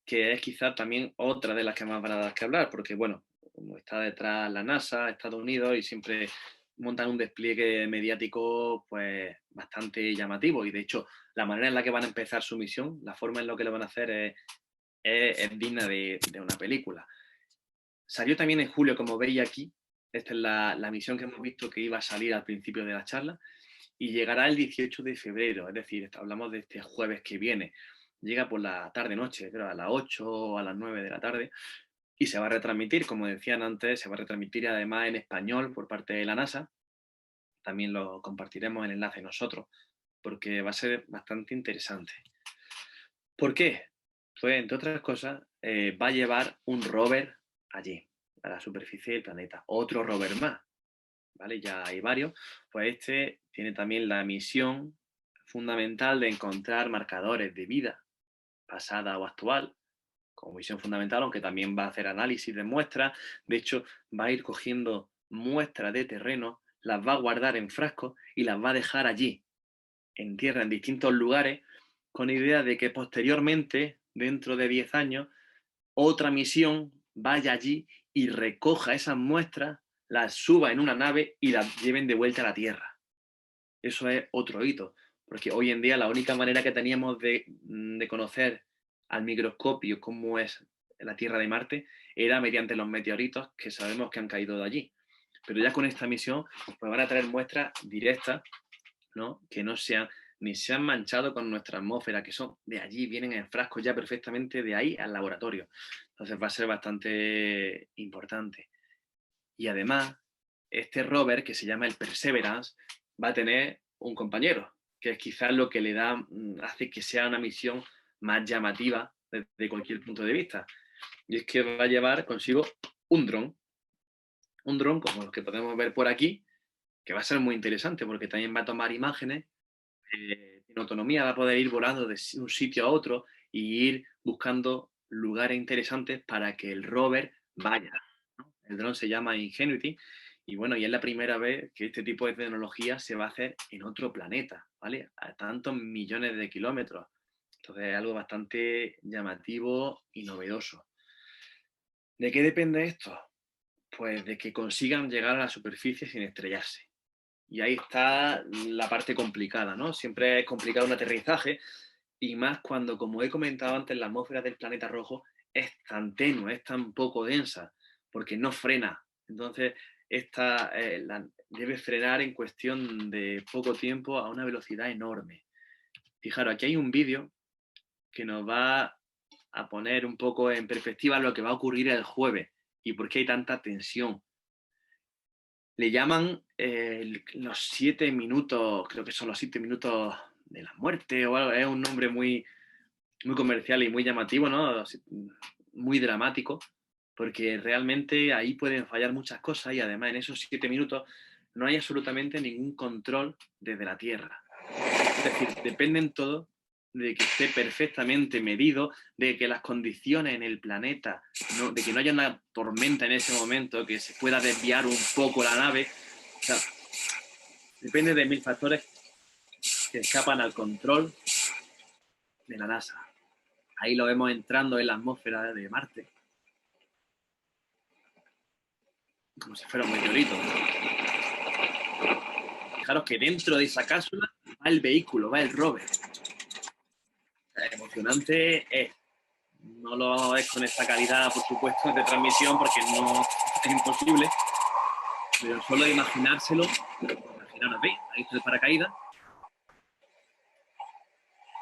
que es quizás también otra de las que más van a dar que hablar, porque bueno, como está detrás la NASA, Estados Unidos, y siempre montan un despliegue mediático pues bastante llamativo, y de hecho la manera en la que van a empezar su misión, la forma en la que lo van a hacer es digna de una película. Salió también en julio, como veis aquí, esta es la misión que hemos visto que iba a salir al principio de la charla, y llegará el 18 de febrero, es decir, hablamos de este jueves que viene. Llega por la tarde-noche, creo, a las 8 o a las 9 de la tarde, y se va a retransmitir, como decían antes, se va a retransmitir además en español por parte de la NASA. También lo compartiremos el enlace nosotros, porque va a ser bastante interesante. ¿Por qué? Pues, entre otras cosas, va a llevar un rover allí, a la superficie del planeta. Otro rover más, ¿vale? Ya hay varios. Pues este tiene también la misión fundamental de encontrar marcadores de vida pasada o actual, como misión fundamental, aunque también va a hacer análisis de muestras. De hecho, va a ir cogiendo muestras de terreno, las va a guardar en frascos y las va a dejar allí, en tierra, en distintos lugares, con idea de que posteriormente, dentro de 10 años, otra misión vaya allí y recoja esas muestras, las suba en una nave y las lleven de vuelta a la Tierra. Eso es otro hito, porque hoy en día la única manera que teníamos de conocer al microscopio cómo es la Tierra de Marte era mediante los meteoritos que sabemos que han caído de allí. Pero ya con esta misión pues van a traer muestras directas, ¿no? Que no sean ni se han manchado con nuestra atmósfera, que son de allí, vienen en frascos ya perfectamente de ahí al laboratorio. Entonces va a ser bastante importante. Y además, este rover, que se llama el Perseverance, va a tener un compañero, que es quizás lo que le da, hace que sea una misión más llamativa desde cualquier punto de vista. Y es que va a llevar consigo un dron. Un dron como los que podemos ver por aquí, que va a ser muy interesante porque también va a tomar imágenes, en autonomía, va a poder ir volando de un sitio a otro y ir buscando lugares interesantes para que el rover vaya, ¿no? El dron se llama Ingenuity y bueno, y es la primera vez que este tipo de tecnología se va a hacer en otro planeta, ¿vale? A tantos millones de kilómetros. Entonces es algo bastante llamativo y novedoso. ¿De qué depende esto? Pues de que consigan llegar a la superficie sin estrellarse. Y ahí está la parte complicada, ¿no? Siempre es complicado un aterrizaje, y más cuando, como he comentado antes, la atmósfera del planeta rojo es tan tenue, es tan poco densa, porque no frena. Entonces, debe frenar en cuestión de poco tiempo a una velocidad enorme. Fijaros, aquí hay un vídeo que nos va a poner un poco en perspectiva lo que va a ocurrir el jueves y por qué hay tanta tensión. Le llaman los 7 minutos, creo que son los 7 minutos de la muerte o algo, es un nombre muy comercial y muy llamativo, ¿no? Muy dramático, porque realmente ahí pueden fallar muchas cosas y además en esos 7 minutos no hay absolutamente ningún control desde la Tierra. Es decir, dependen todo de que esté perfectamente medido, de que las condiciones en el planeta, de que no haya una tormenta en ese momento, que se pueda desviar un poco la nave. O sea, depende de mil factores que escapan al control de la NASA. Ahí lo vemos entrando en la atmósfera de Marte, como si fuera un meteorito. Fijaros que dentro de esa cápsula va el vehículo, va el rover. Emocionante es. No lo vamos a ver con esta calidad, por supuesto, de transmisión, porque no es imposible. Pero solo imaginárselo, imaginaros, ¿veis? Ahí está el paracaídas.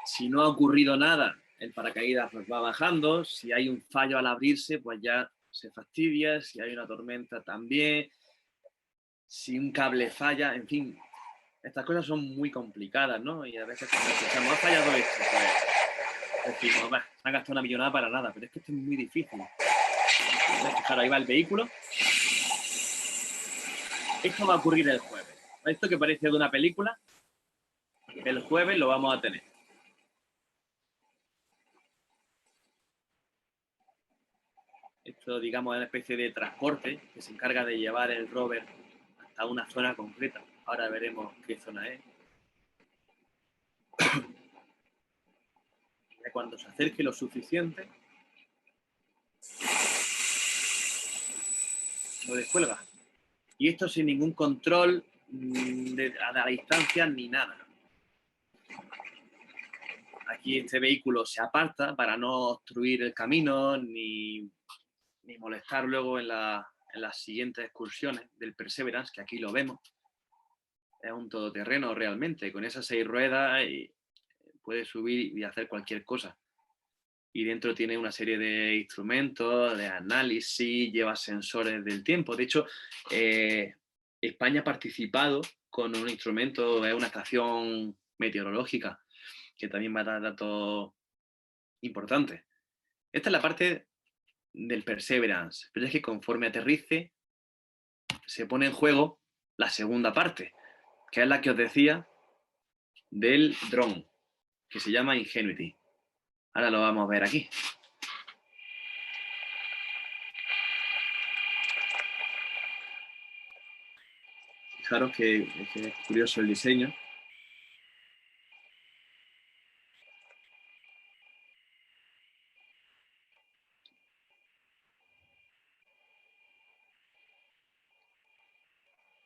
Si no ha ocurrido nada, el paracaídas pues va bajando. Si hay un fallo al abrirse, pues ya se fastidia. Si hay una tormenta, también. Si un cable falla, en fin. Estas cosas son muy complicadas, ¿no? Y a veces cuando escuchamos, ha fallado esto, pues decimos, va, se han gastado una millonada para nada. Pero es que esto es muy difícil. Fijaros, ahí va el vehículo. Esto va a ocurrir el jueves. Esto que parece de una película, el jueves lo vamos a tener. Esto, digamos, es una especie de transporte que se encarga de llevar el rover hasta una zona concreta. Ahora veremos qué zona es. Y cuando se acerque lo suficiente, lo descuelga. Y esto sin ningún control a la distancia ni nada. Aquí este vehículo se aparta para no obstruir el camino ni molestar luego en las siguientes excursiones del Perseverance, que aquí lo vemos. Es un todoterreno realmente, con esas 6 ruedas y puede subir y hacer cualquier cosa. Y dentro tiene una serie de instrumentos, de análisis, lleva sensores del tiempo. De hecho, España ha participado con un instrumento, es una estación meteorológica, que también va a dar datos importantes. Esta es la parte del Perseverance, pero es que conforme aterrice, se pone en juego la segunda parte, que es la que os decía del dron, que se llama Ingenuity. Ahora lo vamos a ver aquí. Fijaros que es curioso el diseño.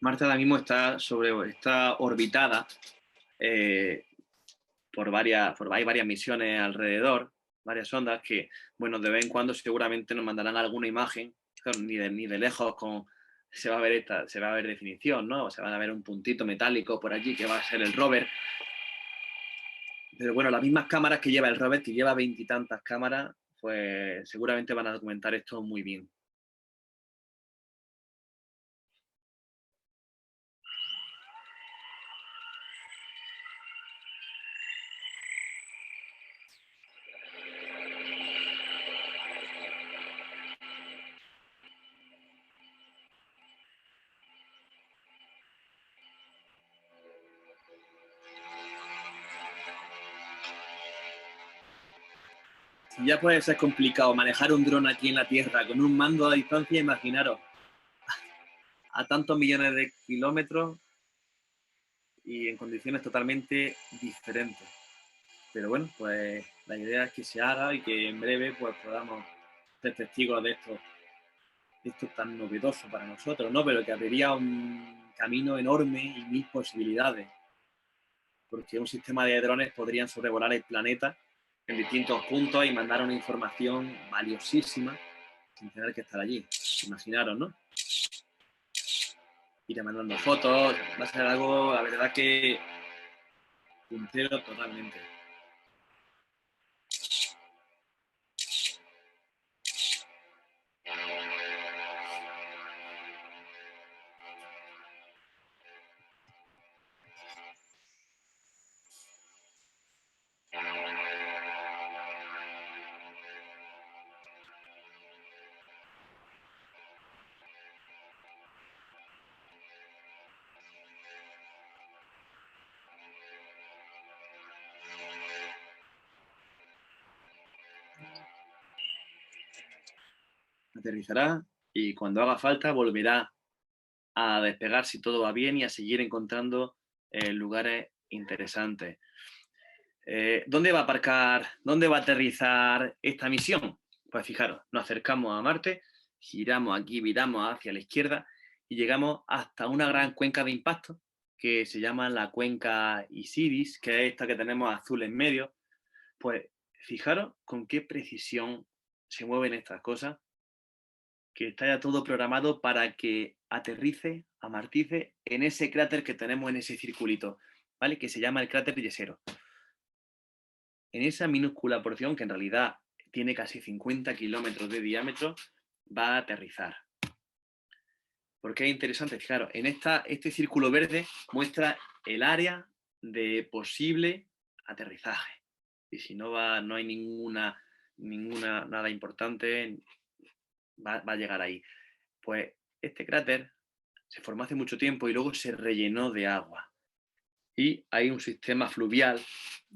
Marte ahora mismo está orbitada hay varias misiones alrededor, varias ondas que, bueno, de vez en cuando seguramente nos mandarán alguna imagen, ni de lejos se va a ver definición, ¿no? Se van a ver un puntito metálico por allí que va a ser el rover. Pero bueno, las mismas cámaras que lleva el rover, que lleva 20 y tantas cámaras, pues seguramente van a documentar esto muy bien. Si ya puede ser complicado manejar un dron aquí en la Tierra con un mando a distancia, imaginaros, a tantos millones de kilómetros y en condiciones totalmente diferentes. Pero bueno, pues la idea es que se haga y que en breve pues podamos ser testigos de esto tan novedoso para nosotros, ¿no? Pero que abriría un camino enorme y mil posibilidades. Porque un sistema de drones podrían sobrevolar el planeta en distintos puntos y mandar una información valiosísima sin tener que estar allí. Imaginaros, ¿no? Ir mandando fotos, va a ser algo, la verdad que puntero totalmente. aterrizará y cuando haga falta volverá a despegar si todo va bien y a seguir encontrando lugares interesantes. ¿Dónde va a aparcar, dónde va a aterrizar esta misión? Pues fijaros, nos acercamos a Marte, giramos aquí, viramos hacia la izquierda y llegamos hasta una gran cuenca de impacto que se llama la cuenca Isiris, que es esta que tenemos azul en medio. Pues fijaros con qué precisión se mueven estas cosas, que está ya todo programado para que aterrice, amartice en ese cráter que tenemos en ese circulito, ¿vale? Que se llama el cráter Yesero. En esa minúscula porción, que en realidad tiene casi 50 kilómetros de diámetro, va a aterrizar. Porque es interesante, fijaros, en este círculo verde muestra el área de posible aterrizaje. Y si no no hay nada importante, va a llegar ahí. Pues este cráter se formó hace mucho tiempo y luego se rellenó de agua. Y hay un sistema fluvial,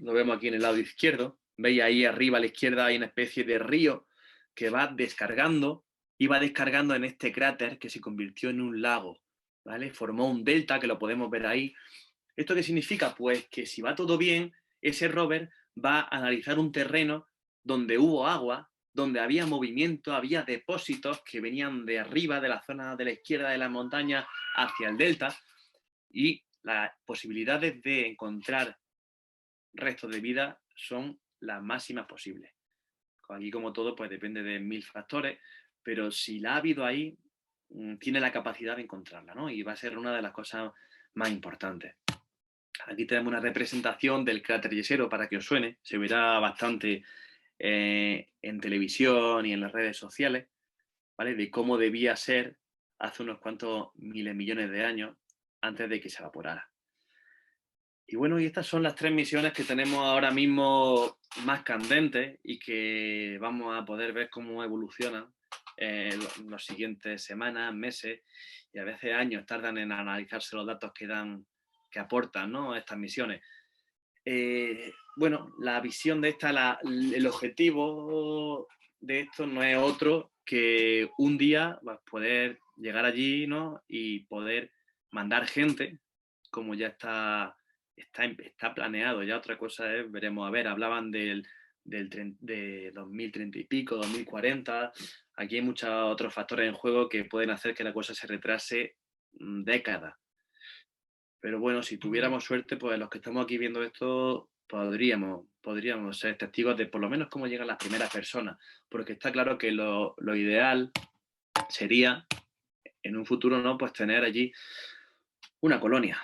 lo vemos aquí en el lado izquierdo, veis ahí arriba a la izquierda hay una especie de río que va descargando y va descargando en este cráter que se convirtió en un lago, ¿vale? Formó un delta que lo podemos ver ahí. ¿Esto qué significa? Pues que si va todo bien, ese rover va a analizar un terreno donde hubo agua, donde había movimiento, había depósitos que venían de arriba, de la zona de la izquierda de la montaña hacia el delta, y las posibilidades de encontrar restos de vida son las máximas posibles. Aquí, como todo, pues depende de 1000 factores, pero si la ha habido ahí, tiene la capacidad de encontrarla, ¿no? Y va a ser una de las cosas más importantes. Aquí tenemos una representación del cráter Yesero para que os suene, se verá bastante en televisión y en las redes sociales, ¿vale? De cómo debía ser hace unos cuantos miles millones de años antes de que se evaporara. Y bueno, y estas son las 3 misiones que tenemos ahora mismo más candentes y que vamos a poder ver cómo evolucionan en las siguientes semanas, meses y a veces años tardan en analizarse los datos que aportan, ¿no?, estas misiones. Bueno, la visión de esta, el objetivo de esto no es otro que un día poder llegar allí, ¿no?, y poder mandar gente, como ya está planeado. Ya otra cosa es, veremos a ver, hablaban de 2030 y pico, 2040. Aquí hay muchos otros factores en juego que pueden hacer que la cosa se retrase décadas. Pero bueno, si tuviéramos suerte, pues los que estamos aquí viendo esto podríamos ser testigos de por lo menos cómo llegan las primeras personas, porque está claro que lo ideal sería en un futuro, ¿no?, pues tener allí una colonia.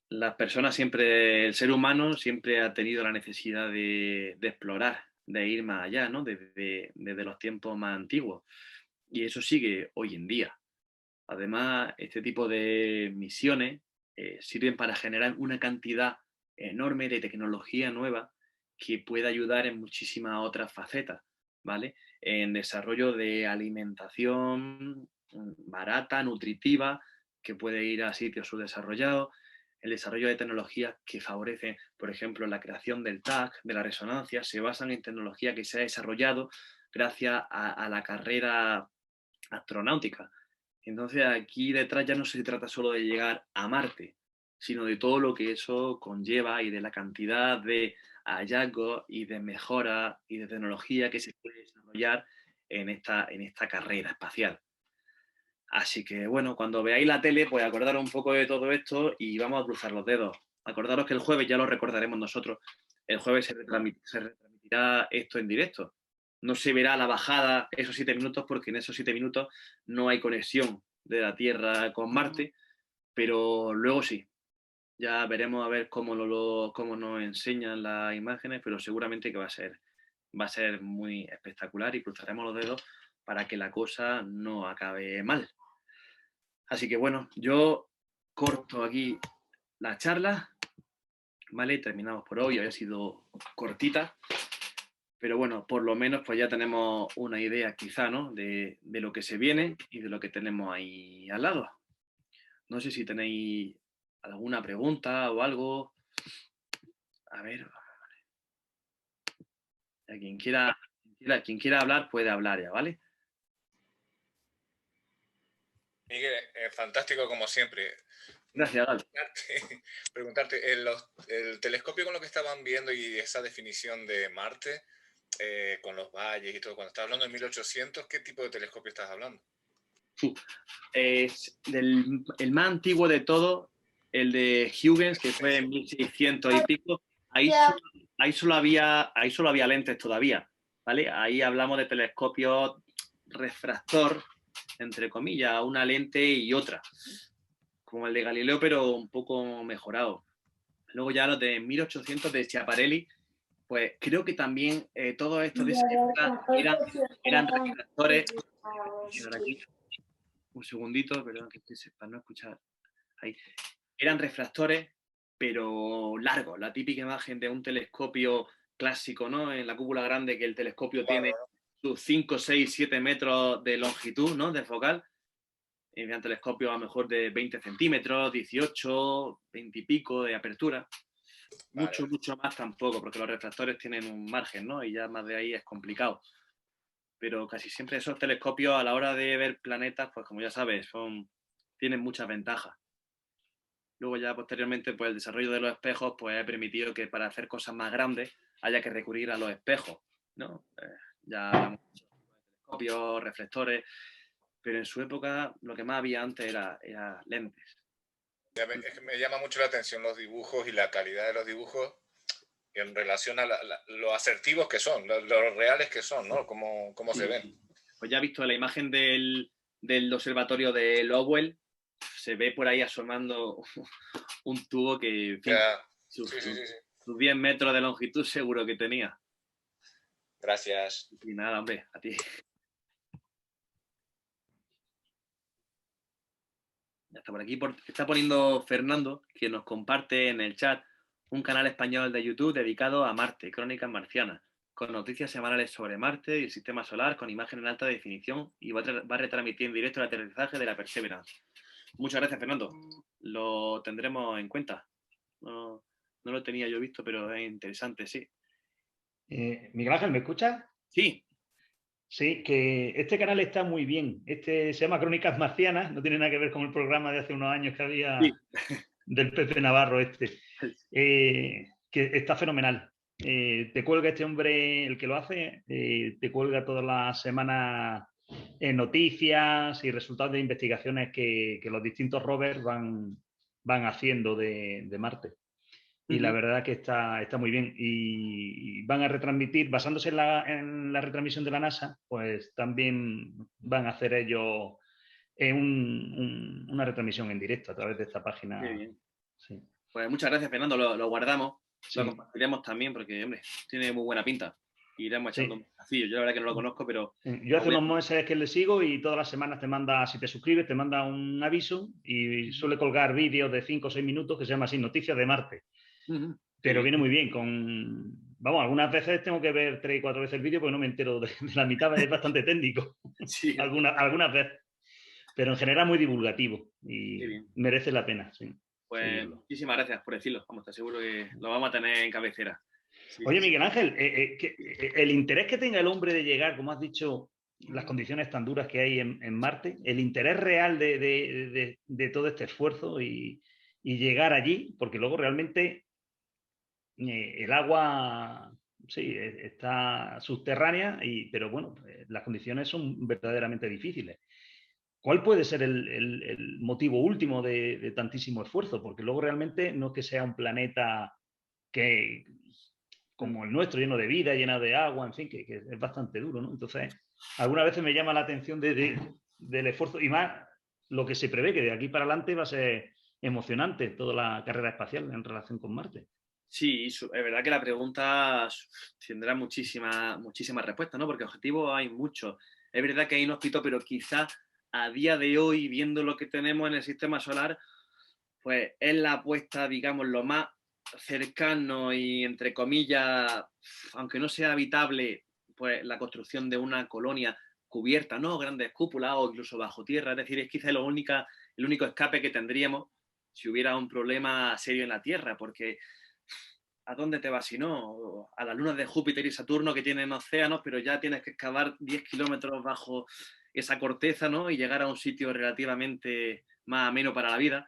Las personas siempre, el ser humano siempre ha tenido la necesidad de explorar, de ir más allá, ¿no?, desde los tiempos más antiguos. Y eso sigue hoy en día. Además, este tipo de misiones sirven para generar una cantidad enorme de tecnología nueva que puede ayudar en muchísimas otras facetas, ¿vale? En desarrollo de alimentación barata, nutritiva, que puede ir a sitios subdesarrollados, el desarrollo de tecnologías que favorecen, por ejemplo, la creación del TAC, de la resonancia, se basan en tecnología que se ha desarrollado gracias a la carrera astronáutica. Entonces aquí detrás ya no se trata solo de llegar a Marte, sino de todo lo que eso conlleva y de la cantidad de hallazgos y de mejora y de tecnología que se puede desarrollar en esta carrera espacial. Así que bueno, cuando veáis la tele, pues acordaros un poco de todo esto y vamos a cruzar los dedos. Acordaros que el jueves ya lo recordaremos nosotros. El jueves se retransmitirá esto en directo. No se verá la bajada esos 7 minutos porque en esos 7 minutos no hay conexión de la Tierra con Marte, pero luego sí. Ya veremos a ver cómo nos enseñan las imágenes, pero seguramente que va a ser muy espectacular y cruzaremos los dedos para que la cosa no acabe mal. Así que bueno, yo corto aquí la charla, ¿vale? Terminamos por hoy, ha sido cortita, pero bueno, por lo menos pues ya tenemos una idea quizá, ¿no?, de lo que se viene y de lo que tenemos ahí al lado. No sé si tenéis alguna pregunta o algo. A ver, quien quiera hablar puede hablar ya, ¿vale? Miguel, fantástico como siempre. Gracias, Gal. Preguntarte, el telescopio con lo que estaban viendo y esa definición de Marte, con los valles y todo, cuando estás hablando de 1800, ¿qué tipo de telescopio estás hablando? Es el más antiguo de todo, el de Huygens, que fue en 1600 y pico. Ahí solo había lentes todavía, ¿vale? Ahí hablamos de telescopios refractor, entre comillas, una lente y otra, como el de Galileo, pero un poco mejorado. Luego ya los de 1800 de Schiaparelli, pues creo que también todos estos de esa época eran refractores. Aquí, un segundito, perdón, que estoy para no escuchar. Ahí. Eran refractores, pero largos. La típica imagen de un telescopio clásico, ¿no? En la cúpula grande, que el telescopio tiene sus 5, 6, 7 metros de longitud, ¿no? De focal. Un telescopio a lo mejor de 20 centímetros, 18, 20 y pico de apertura. Mucho más tampoco, porque los refractores tienen un margen, ¿no? Y ya más de ahí es complicado. Pero casi siempre esos telescopios a la hora de ver planetas, pues como ya sabes, tienen muchas ventajas. Luego ya posteriormente, pues el desarrollo de los espejos pues ha permitido que para hacer cosas más grandes haya que recurrir a los espejos, ¿no? Ya hablamos de telescopios, reflectores, pero en su época lo que más había antes era lentes. Es que me llama mucho la atención los dibujos y la calidad de los dibujos en relación a lo asertivos que son, lo reales que son, ¿no? Cómo Sí. se ven. Pues ya he visto la imagen del observatorio de Lowell, se ve por ahí asomando un tubo que, en fin, sus 10 metros de longitud seguro que tenía. Gracias. Y nada, hombre, a ti. Ya está por aquí. Está poniendo Fernando, que nos comparte en el chat un canal español de YouTube dedicado a Marte, Crónicas Marcianas, con noticias semanales sobre Marte y el sistema solar, con imagen en alta definición, y va a retransmitir en directo el aterrizaje de la Perseverance. Muchas gracias, Fernando. Lo tendremos en cuenta. No lo tenía yo visto, pero es interesante, sí. Miguel Ángel, ¿me escuchas? Sí. Sí, que este canal está muy bien. Este se llama Crónicas Marcianas, no tiene nada que ver con el programa de hace unos años que había del Pepe Navarro que está fenomenal. Te cuelga este hombre, el que lo hace, te cuelga todas las semanas noticias y resultados de investigaciones que los distintos rovers van haciendo de Marte. Y la verdad que está muy bien. Y van a retransmitir, basándose en la retransmisión de la NASA, pues también van a hacer ellos una retransmisión en directo a través de esta página. Qué bien. Sí. Pues muchas gracias, Fernando. Lo guardamos. Sí. Lo compartiremos también porque, hombre, tiene muy buena pinta. Iremos echando un vacío. Yo la verdad que no lo conozco, pero... Yo hace unos meses que le sigo y todas las semanas te manda, si te suscribes, te manda un aviso y suele colgar vídeos de 5 o 6 minutos que se llama así, Noticias de Marte. Pero viene muy bien. Vamos, algunas veces tengo que ver 3 y 4 veces el vídeo porque no me entero de la mitad, es bastante técnico. Sí. Algunas veces. Pero en general muy divulgativo y merece la pena. Sí, pues seguirlo. Muchísimas gracias por decirlo. Vamos, te aseguro que lo vamos a tener en cabecera. Sí, Oye, Miguel Ángel, el interés que tenga el hombre de llegar, como has dicho, las condiciones tan duras que hay en Marte, el interés real de todo este esfuerzo y llegar allí, porque luego realmente el agua sí está subterránea, pero bueno, las condiciones son verdaderamente difíciles. ¿Cuál puede ser el motivo último de tantísimo esfuerzo? Porque luego realmente no es que sea un planeta que, como el nuestro, lleno de vida, lleno de agua, en fin, que es bastante duro, ¿no? Entonces, algunas veces me llama la atención del esfuerzo y más lo que se prevé, que de aquí para adelante va a ser emocionante toda la carrera espacial en relación con Marte. Sí, es verdad que la pregunta tendrá muchísimas respuestas, ¿no? Porque objetivos hay muchos. Es verdad que hay unos pitos, pero quizás a día de hoy, viendo lo que tenemos en el sistema solar, pues es la apuesta, digamos, lo más cercano y, entre comillas, aunque no sea habitable, pues la construcción de una colonia cubierta, ¿no? Grandes cúpulas o incluso bajo tierra. Es decir, es quizá el único escape que tendríamos si hubiera un problema serio en la Tierra, porque ¿a dónde te vas si no? A las lunas de Júpiter y Saturno que tienen océanos, pero ya tienes que excavar 10 kilómetros bajo esa corteza, ¿no? Y llegar a un sitio relativamente más ameno para la vida.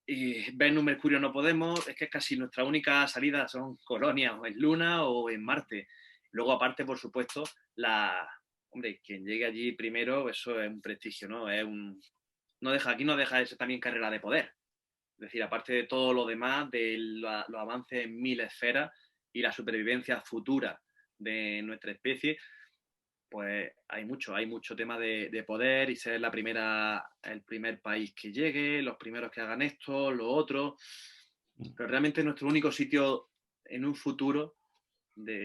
Y Venus, Mercurio no podemos, es que casi nuestra única salida son colonias o en Luna o en Marte. Luego, aparte, por supuesto, hombre, quien llegue allí primero, eso es un prestigio, ¿no? Aquí no deja de ser también carrera de poder. Es decir, aparte de todo lo demás, de los avances en 1000 esferas y la supervivencia futura de nuestra especie, pues hay mucho tema de poder y ser el primer país que llegue, los primeros que hagan esto, lo otro. Pero realmente nuestro único sitio en un futuro,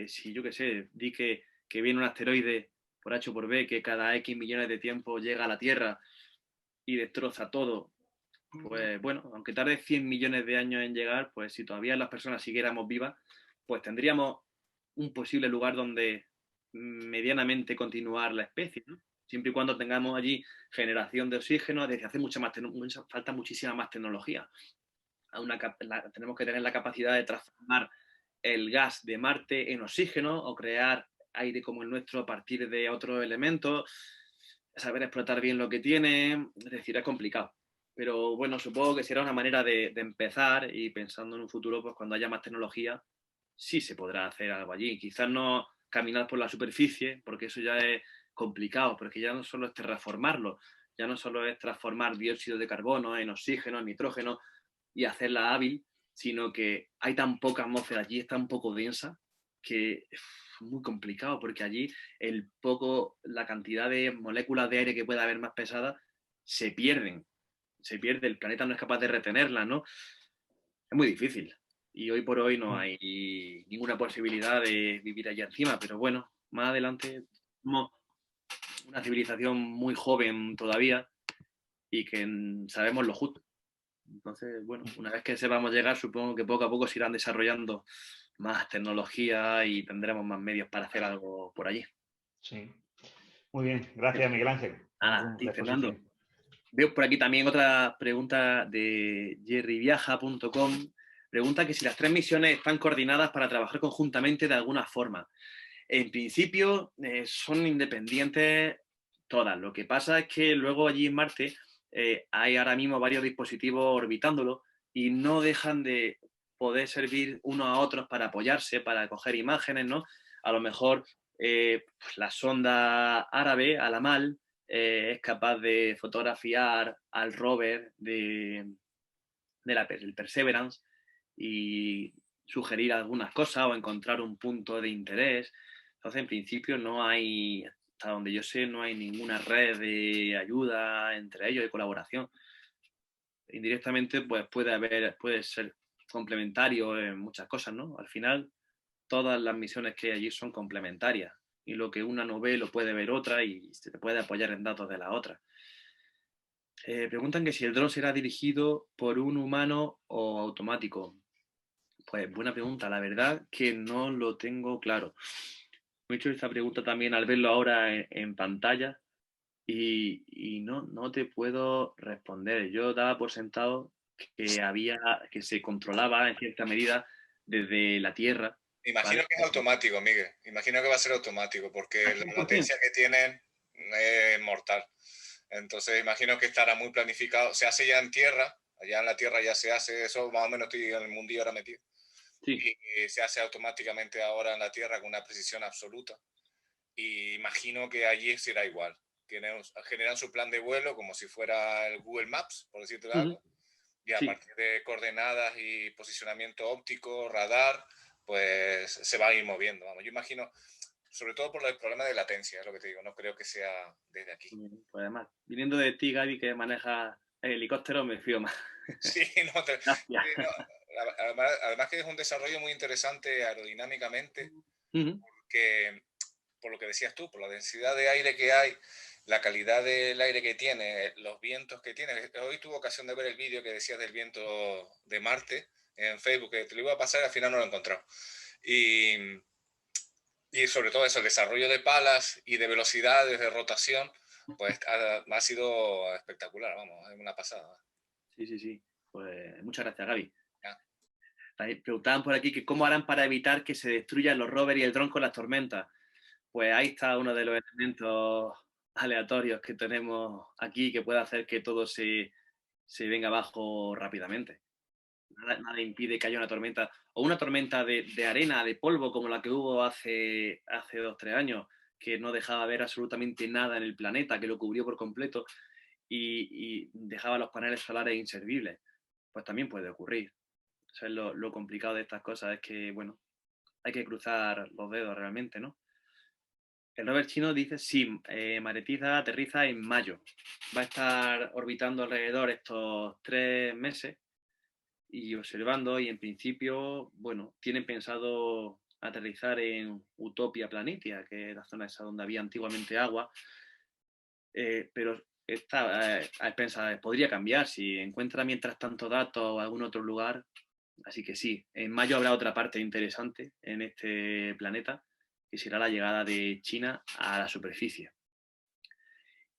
si yo qué sé, di que viene un asteroide por H o por B que cada X millones de tiempo llega a la Tierra y destroza todo, pues bueno, aunque tarde 100 millones de años en llegar, pues si todavía las personas siguiéramos vivas, pues tendríamos un posible lugar donde medianamente continuar la especie, ¿no? Siempre y cuando tengamos allí generación de oxígeno, desde hace falta muchísima más tecnología. Tenemos que tener la capacidad de transformar el gas de Marte en oxígeno o crear aire como el nuestro a partir de otros elementos, saber explotar bien lo que tiene, es decir, es complicado. Pero bueno, supongo que será una manera de empezar y pensando en un futuro, pues cuando haya más tecnología, sí se podrá hacer algo allí. Quizás no caminar por la superficie, porque eso ya es complicado, porque ya no solo es terraformarlo, ya no solo es transformar dióxido de carbono en oxígeno, en nitrógeno y hacerla hábil, sino que hay tan poca atmósfera allí, es tan poco densa, que es muy complicado, porque allí la cantidad de moléculas de aire que pueda haber más pesadas se pierden. Se pierde, el planeta no es capaz de retenerla, ¿no? Es muy difícil. Y hoy por hoy no hay ninguna posibilidad de vivir allá encima, pero bueno, más adelante somos una civilización muy joven todavía y que sabemos lo justo. Entonces, bueno, una vez que sepamos llegar, supongo que poco a poco se irán desarrollando más tecnología y tendremos más medios para hacer algo por allí. Sí. Muy bien, gracias Miguel Ángel. Nada, Fernando. Veo por aquí también otra pregunta de jerryviaja.com. Pregunta que si las 3 misiones están coordinadas para trabajar conjuntamente de alguna forma. En principio son independientes todas. Lo que pasa es que luego allí en Marte hay ahora mismo varios dispositivos orbitándolo y no dejan de poder servir unos a otros para apoyarse, para coger imágenes, ¿no? A lo mejor la sonda árabe, Alamal, es capaz de fotografiar al rover del Perseverance y sugerir algunas cosas o encontrar un punto de interés. Entonces, en principio, no hay, hasta donde yo sé, no hay ninguna red de ayuda entre ellos, de colaboración. Indirectamente, pues puede ser complementario en muchas cosas, ¿no? Al final, todas las misiones que hay allí son complementarias y lo que una no ve lo puede ver otra y se te puede apoyar en datos de la otra. Preguntan que si el dron será dirigido por un humano o automático. Pues buena pregunta, la verdad que no lo tengo claro. Me he hecho esta pregunta también al verlo ahora en pantalla y no te puedo responder. Yo daba por sentado que se controlaba en cierta medida desde la Tierra. Imagino ¿Vale? que es automático, Miguel. Imagino que va a ser automático, porque la latencia que tienen es mortal. Entonces, imagino que estará muy planificado. Se hace ya en tierra, allá en la Tierra ya se hace eso, más o menos estoy en el mundillo ahora metido. Sí. Y se hace automáticamente ahora en la Tierra con una precisión absoluta. Y imagino que allí será igual. Generan su plan de vuelo como si fuera el Google Maps, por decirte algo. Y a Sí. partir de coordenadas y posicionamiento óptico, radar, pues se va a ir moviendo. Vamos, yo imagino, sobre todo por el problema de latencia, es lo que te digo, no creo que sea desde aquí. Pues además, viniendo de ti, Gaby, que maneja el helicóptero, me fío más. Sí, no, además que es un desarrollo muy interesante aerodinámicamente, porque por lo que decías tú, por la densidad de aire que hay, la calidad del aire que tiene, los vientos que tiene. Hoy tuve ocasión de ver el vídeo que decías del viento de Marte en Facebook, que te lo iba a pasar y al final no lo he encontrado. Y sobre todo eso, el desarrollo de palas y de velocidades de rotación, pues ha sido espectacular, vamos, es una pasada. Sí. Pues muchas gracias, Gaby. Ya. Preguntaban por aquí que cómo harán para evitar que se destruyan los rovers y el dron con las tormentas. Pues ahí está uno de los elementos aleatorios que tenemos aquí que puede hacer que todo se venga abajo rápidamente. Nada impide que haya una tormenta, o una tormenta de arena, de polvo, como la que hubo hace 2 o 3 años, que no dejaba ver absolutamente nada en el planeta, que lo cubrió por completo y dejaba los paneles solares inservibles. Pues también puede ocurrir. O sea, lo complicado de estas cosas es que, bueno, hay que cruzar los dedos realmente, ¿no? El rover chino dice, sí, Maretiza aterriza en mayo. Va a estar orbitando alrededor estos 3 meses y observando, y en principio, bueno, tienen pensado aterrizar en Utopia Planitia, que es la zona esa donde había antiguamente agua, pero esta pensada podría cambiar si encuentra mientras tanto datos o algún otro lugar. Así que sí, en mayo habrá otra parte interesante en este planeta, que será la llegada de China a la superficie.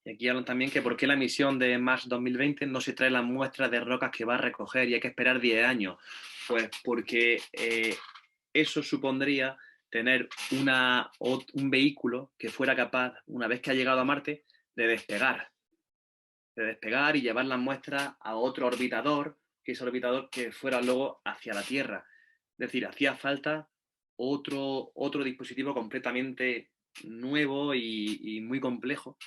Y aquí hablan también que por qué la misión de Mars 2020 no se trae las muestras de rocas que va a recoger y hay que esperar 10 años. Pues porque eso supondría tener un vehículo que fuera capaz, una vez que ha llegado a Marte, de despegar y llevar las muestras a otro orbitador, que es el orbitador que fuera luego hacia la Tierra. Es decir, hacía falta otro dispositivo completamente nuevo y muy complejo,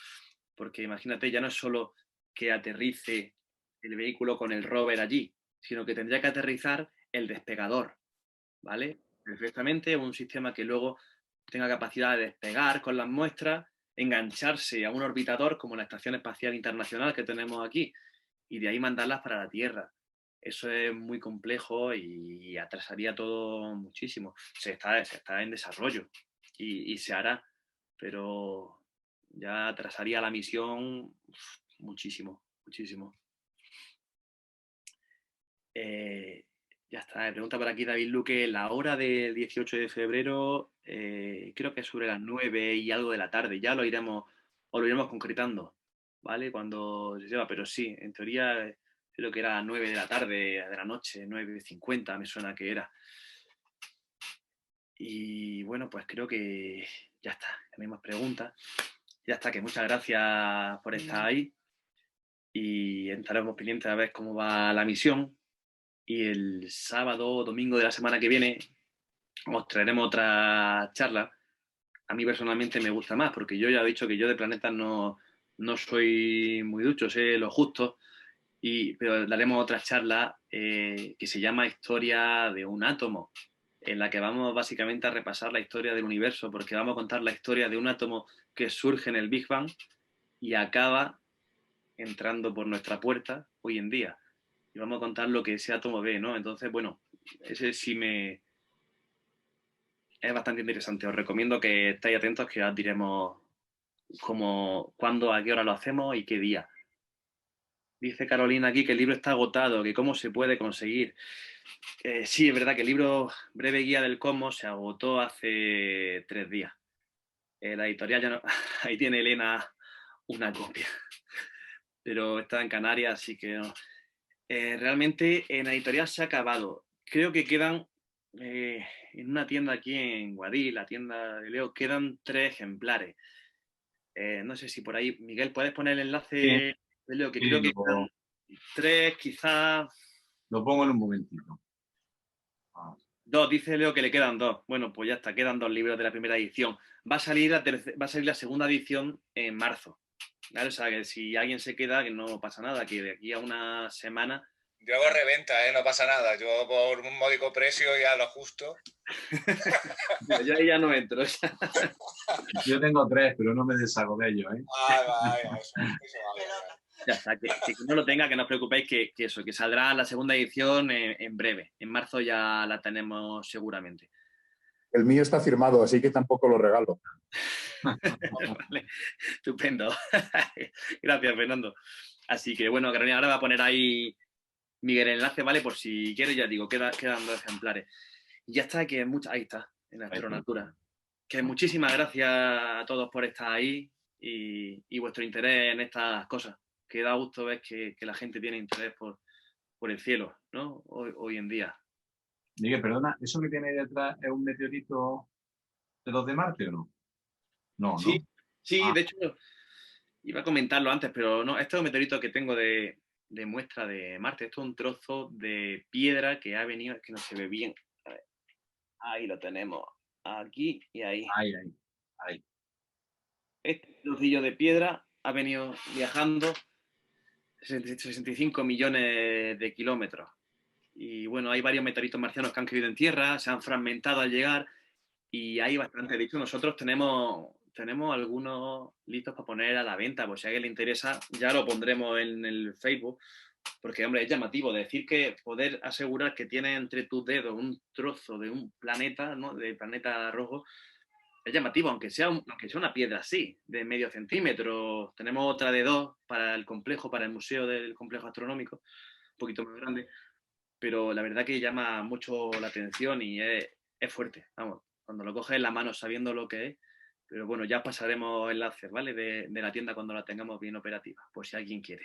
porque imagínate, ya no es solo que aterrice el vehículo con el rover allí, sino que tendría que aterrizar el despegador, ¿vale? Perfectamente, un sistema que luego tenga capacidad de despegar con las muestras, engancharse a un orbitador como la Estación Espacial Internacional que tenemos aquí y de ahí mandarlas para la Tierra. Eso es muy complejo y atrasaría todo muchísimo. Se está en desarrollo y se hará, pero ya atrasaría la misión muchísimo, muchísimo. Ya está. Me pregunta por aquí David Luque, la hora del 18 de febrero, creo que es sobre las 9 y algo de la tarde. Ya lo iremos concretando, ¿vale? Cuando se lleva, pero sí, en teoría creo que era 9 de la tarde, de la noche, 9:50 me suena que era. Y bueno, pues creo que ya está. No hay más preguntas. Ya está, que muchas gracias por estar ahí y estaremos pendientes a ver cómo va la misión. Y el sábado o domingo de la semana que viene os traeremos otra charla. A mí personalmente me gusta más, porque yo ya he dicho que yo de planetas no soy muy ducho, sé lo justo, pero daremos otra charla que se llama Historia de un átomo, en la que vamos básicamente a repasar la historia del universo, porque vamos a contar la historia de un átomo que surge en el Big Bang y acaba entrando por nuestra puerta hoy en día. Y vamos a contar lo que ese átomo ve, ¿no? Entonces, bueno, ese sí es bastante interesante. Os recomiendo que estéis atentos, que os diremos cuándo, a qué hora lo hacemos y qué día. Dice Carolina aquí que el libro está agotado, que cómo se puede conseguir. Sí, es verdad que el libro Breve Guía del Cosmos se agotó hace 3 días. La editorial ya no... Ahí tiene Elena una copia. Pero está en Canarias, así que no. Realmente en la editorial se ha acabado. Creo que quedan en una tienda aquí en Guadix, la tienda de Leo, quedan 3 ejemplares. No sé si por ahí, Miguel, ¿puedes poner el enlace de Leo? Que Sí, creo que quedan 3, quizás. Lo pongo en un momentito. 2, dice Leo que le quedan 2. Bueno, pues ya está, quedan 2 libros de la primera edición. Va a salir la segunda edición en marzo. ¿Vale? O sea, que si alguien se queda, que no pasa nada, que de aquí a una semana. Yo hago reventa, no pasa nada. Yo por un módico precio ya lo justo. Yo ahí ya no entro. Yo tengo 3, pero no me deshago de ellos, ¿eh? Vaya, eso vale. Ya está, que no lo tenga, que no os preocupéis, que saldrá la segunda edición en breve. En marzo ya la tenemos seguramente. El mío está firmado, así que tampoco lo regalo. Vale, estupendo. Gracias, Fernando. Así que bueno, Carolina, ahora va a poner ahí Miguel el enlace, ¿vale? Por si quieres, ya digo, quedan 2 ejemplares. Y ya está, que ahí está, en Astronatura. Que muchísimas gracias a todos por estar ahí y vuestro interés en estas cosas. Que da gusto ver que la gente tiene interés por el cielo, ¿no? Hoy en día. Miguel, perdona, ¿eso que tiene ahí detrás es un meteorito de los de Marte o no? No, Sí, ¿no? sí, Ah, de hecho, iba a comentarlo antes, pero no, este es un meteorito que tengo de muestra de Marte. Esto es un trozo de piedra que ha venido, es que no se ve bien. A ver, ahí lo tenemos, aquí y ahí. ahí. Este trocillo de piedra ha venido viajando 65 millones de kilómetros. Y bueno, hay varios meteoritos marcianos que han caído en tierra, se han fragmentado al llegar y hay bastante. De hecho, nosotros tenemos algunos listos para poner a la venta, pues si a alguien le interesa, ya lo pondremos en el Facebook, porque, hombre, es llamativo decir que poder asegurar que tiene entre tus dedos un trozo de un planeta, ¿no? De planeta rojo, es llamativo, aunque sea una piedra así, de medio centímetro. Tenemos otra de 2 para el complejo, para el museo del complejo astronómico, un poquito más grande, pero la verdad que llama mucho la atención y es fuerte, vamos, cuando lo coges en la mano sabiendo lo que es, pero bueno, ya pasaremos enlaces, ¿vale? De la tienda cuando la tengamos bien operativa, por si alguien quiere.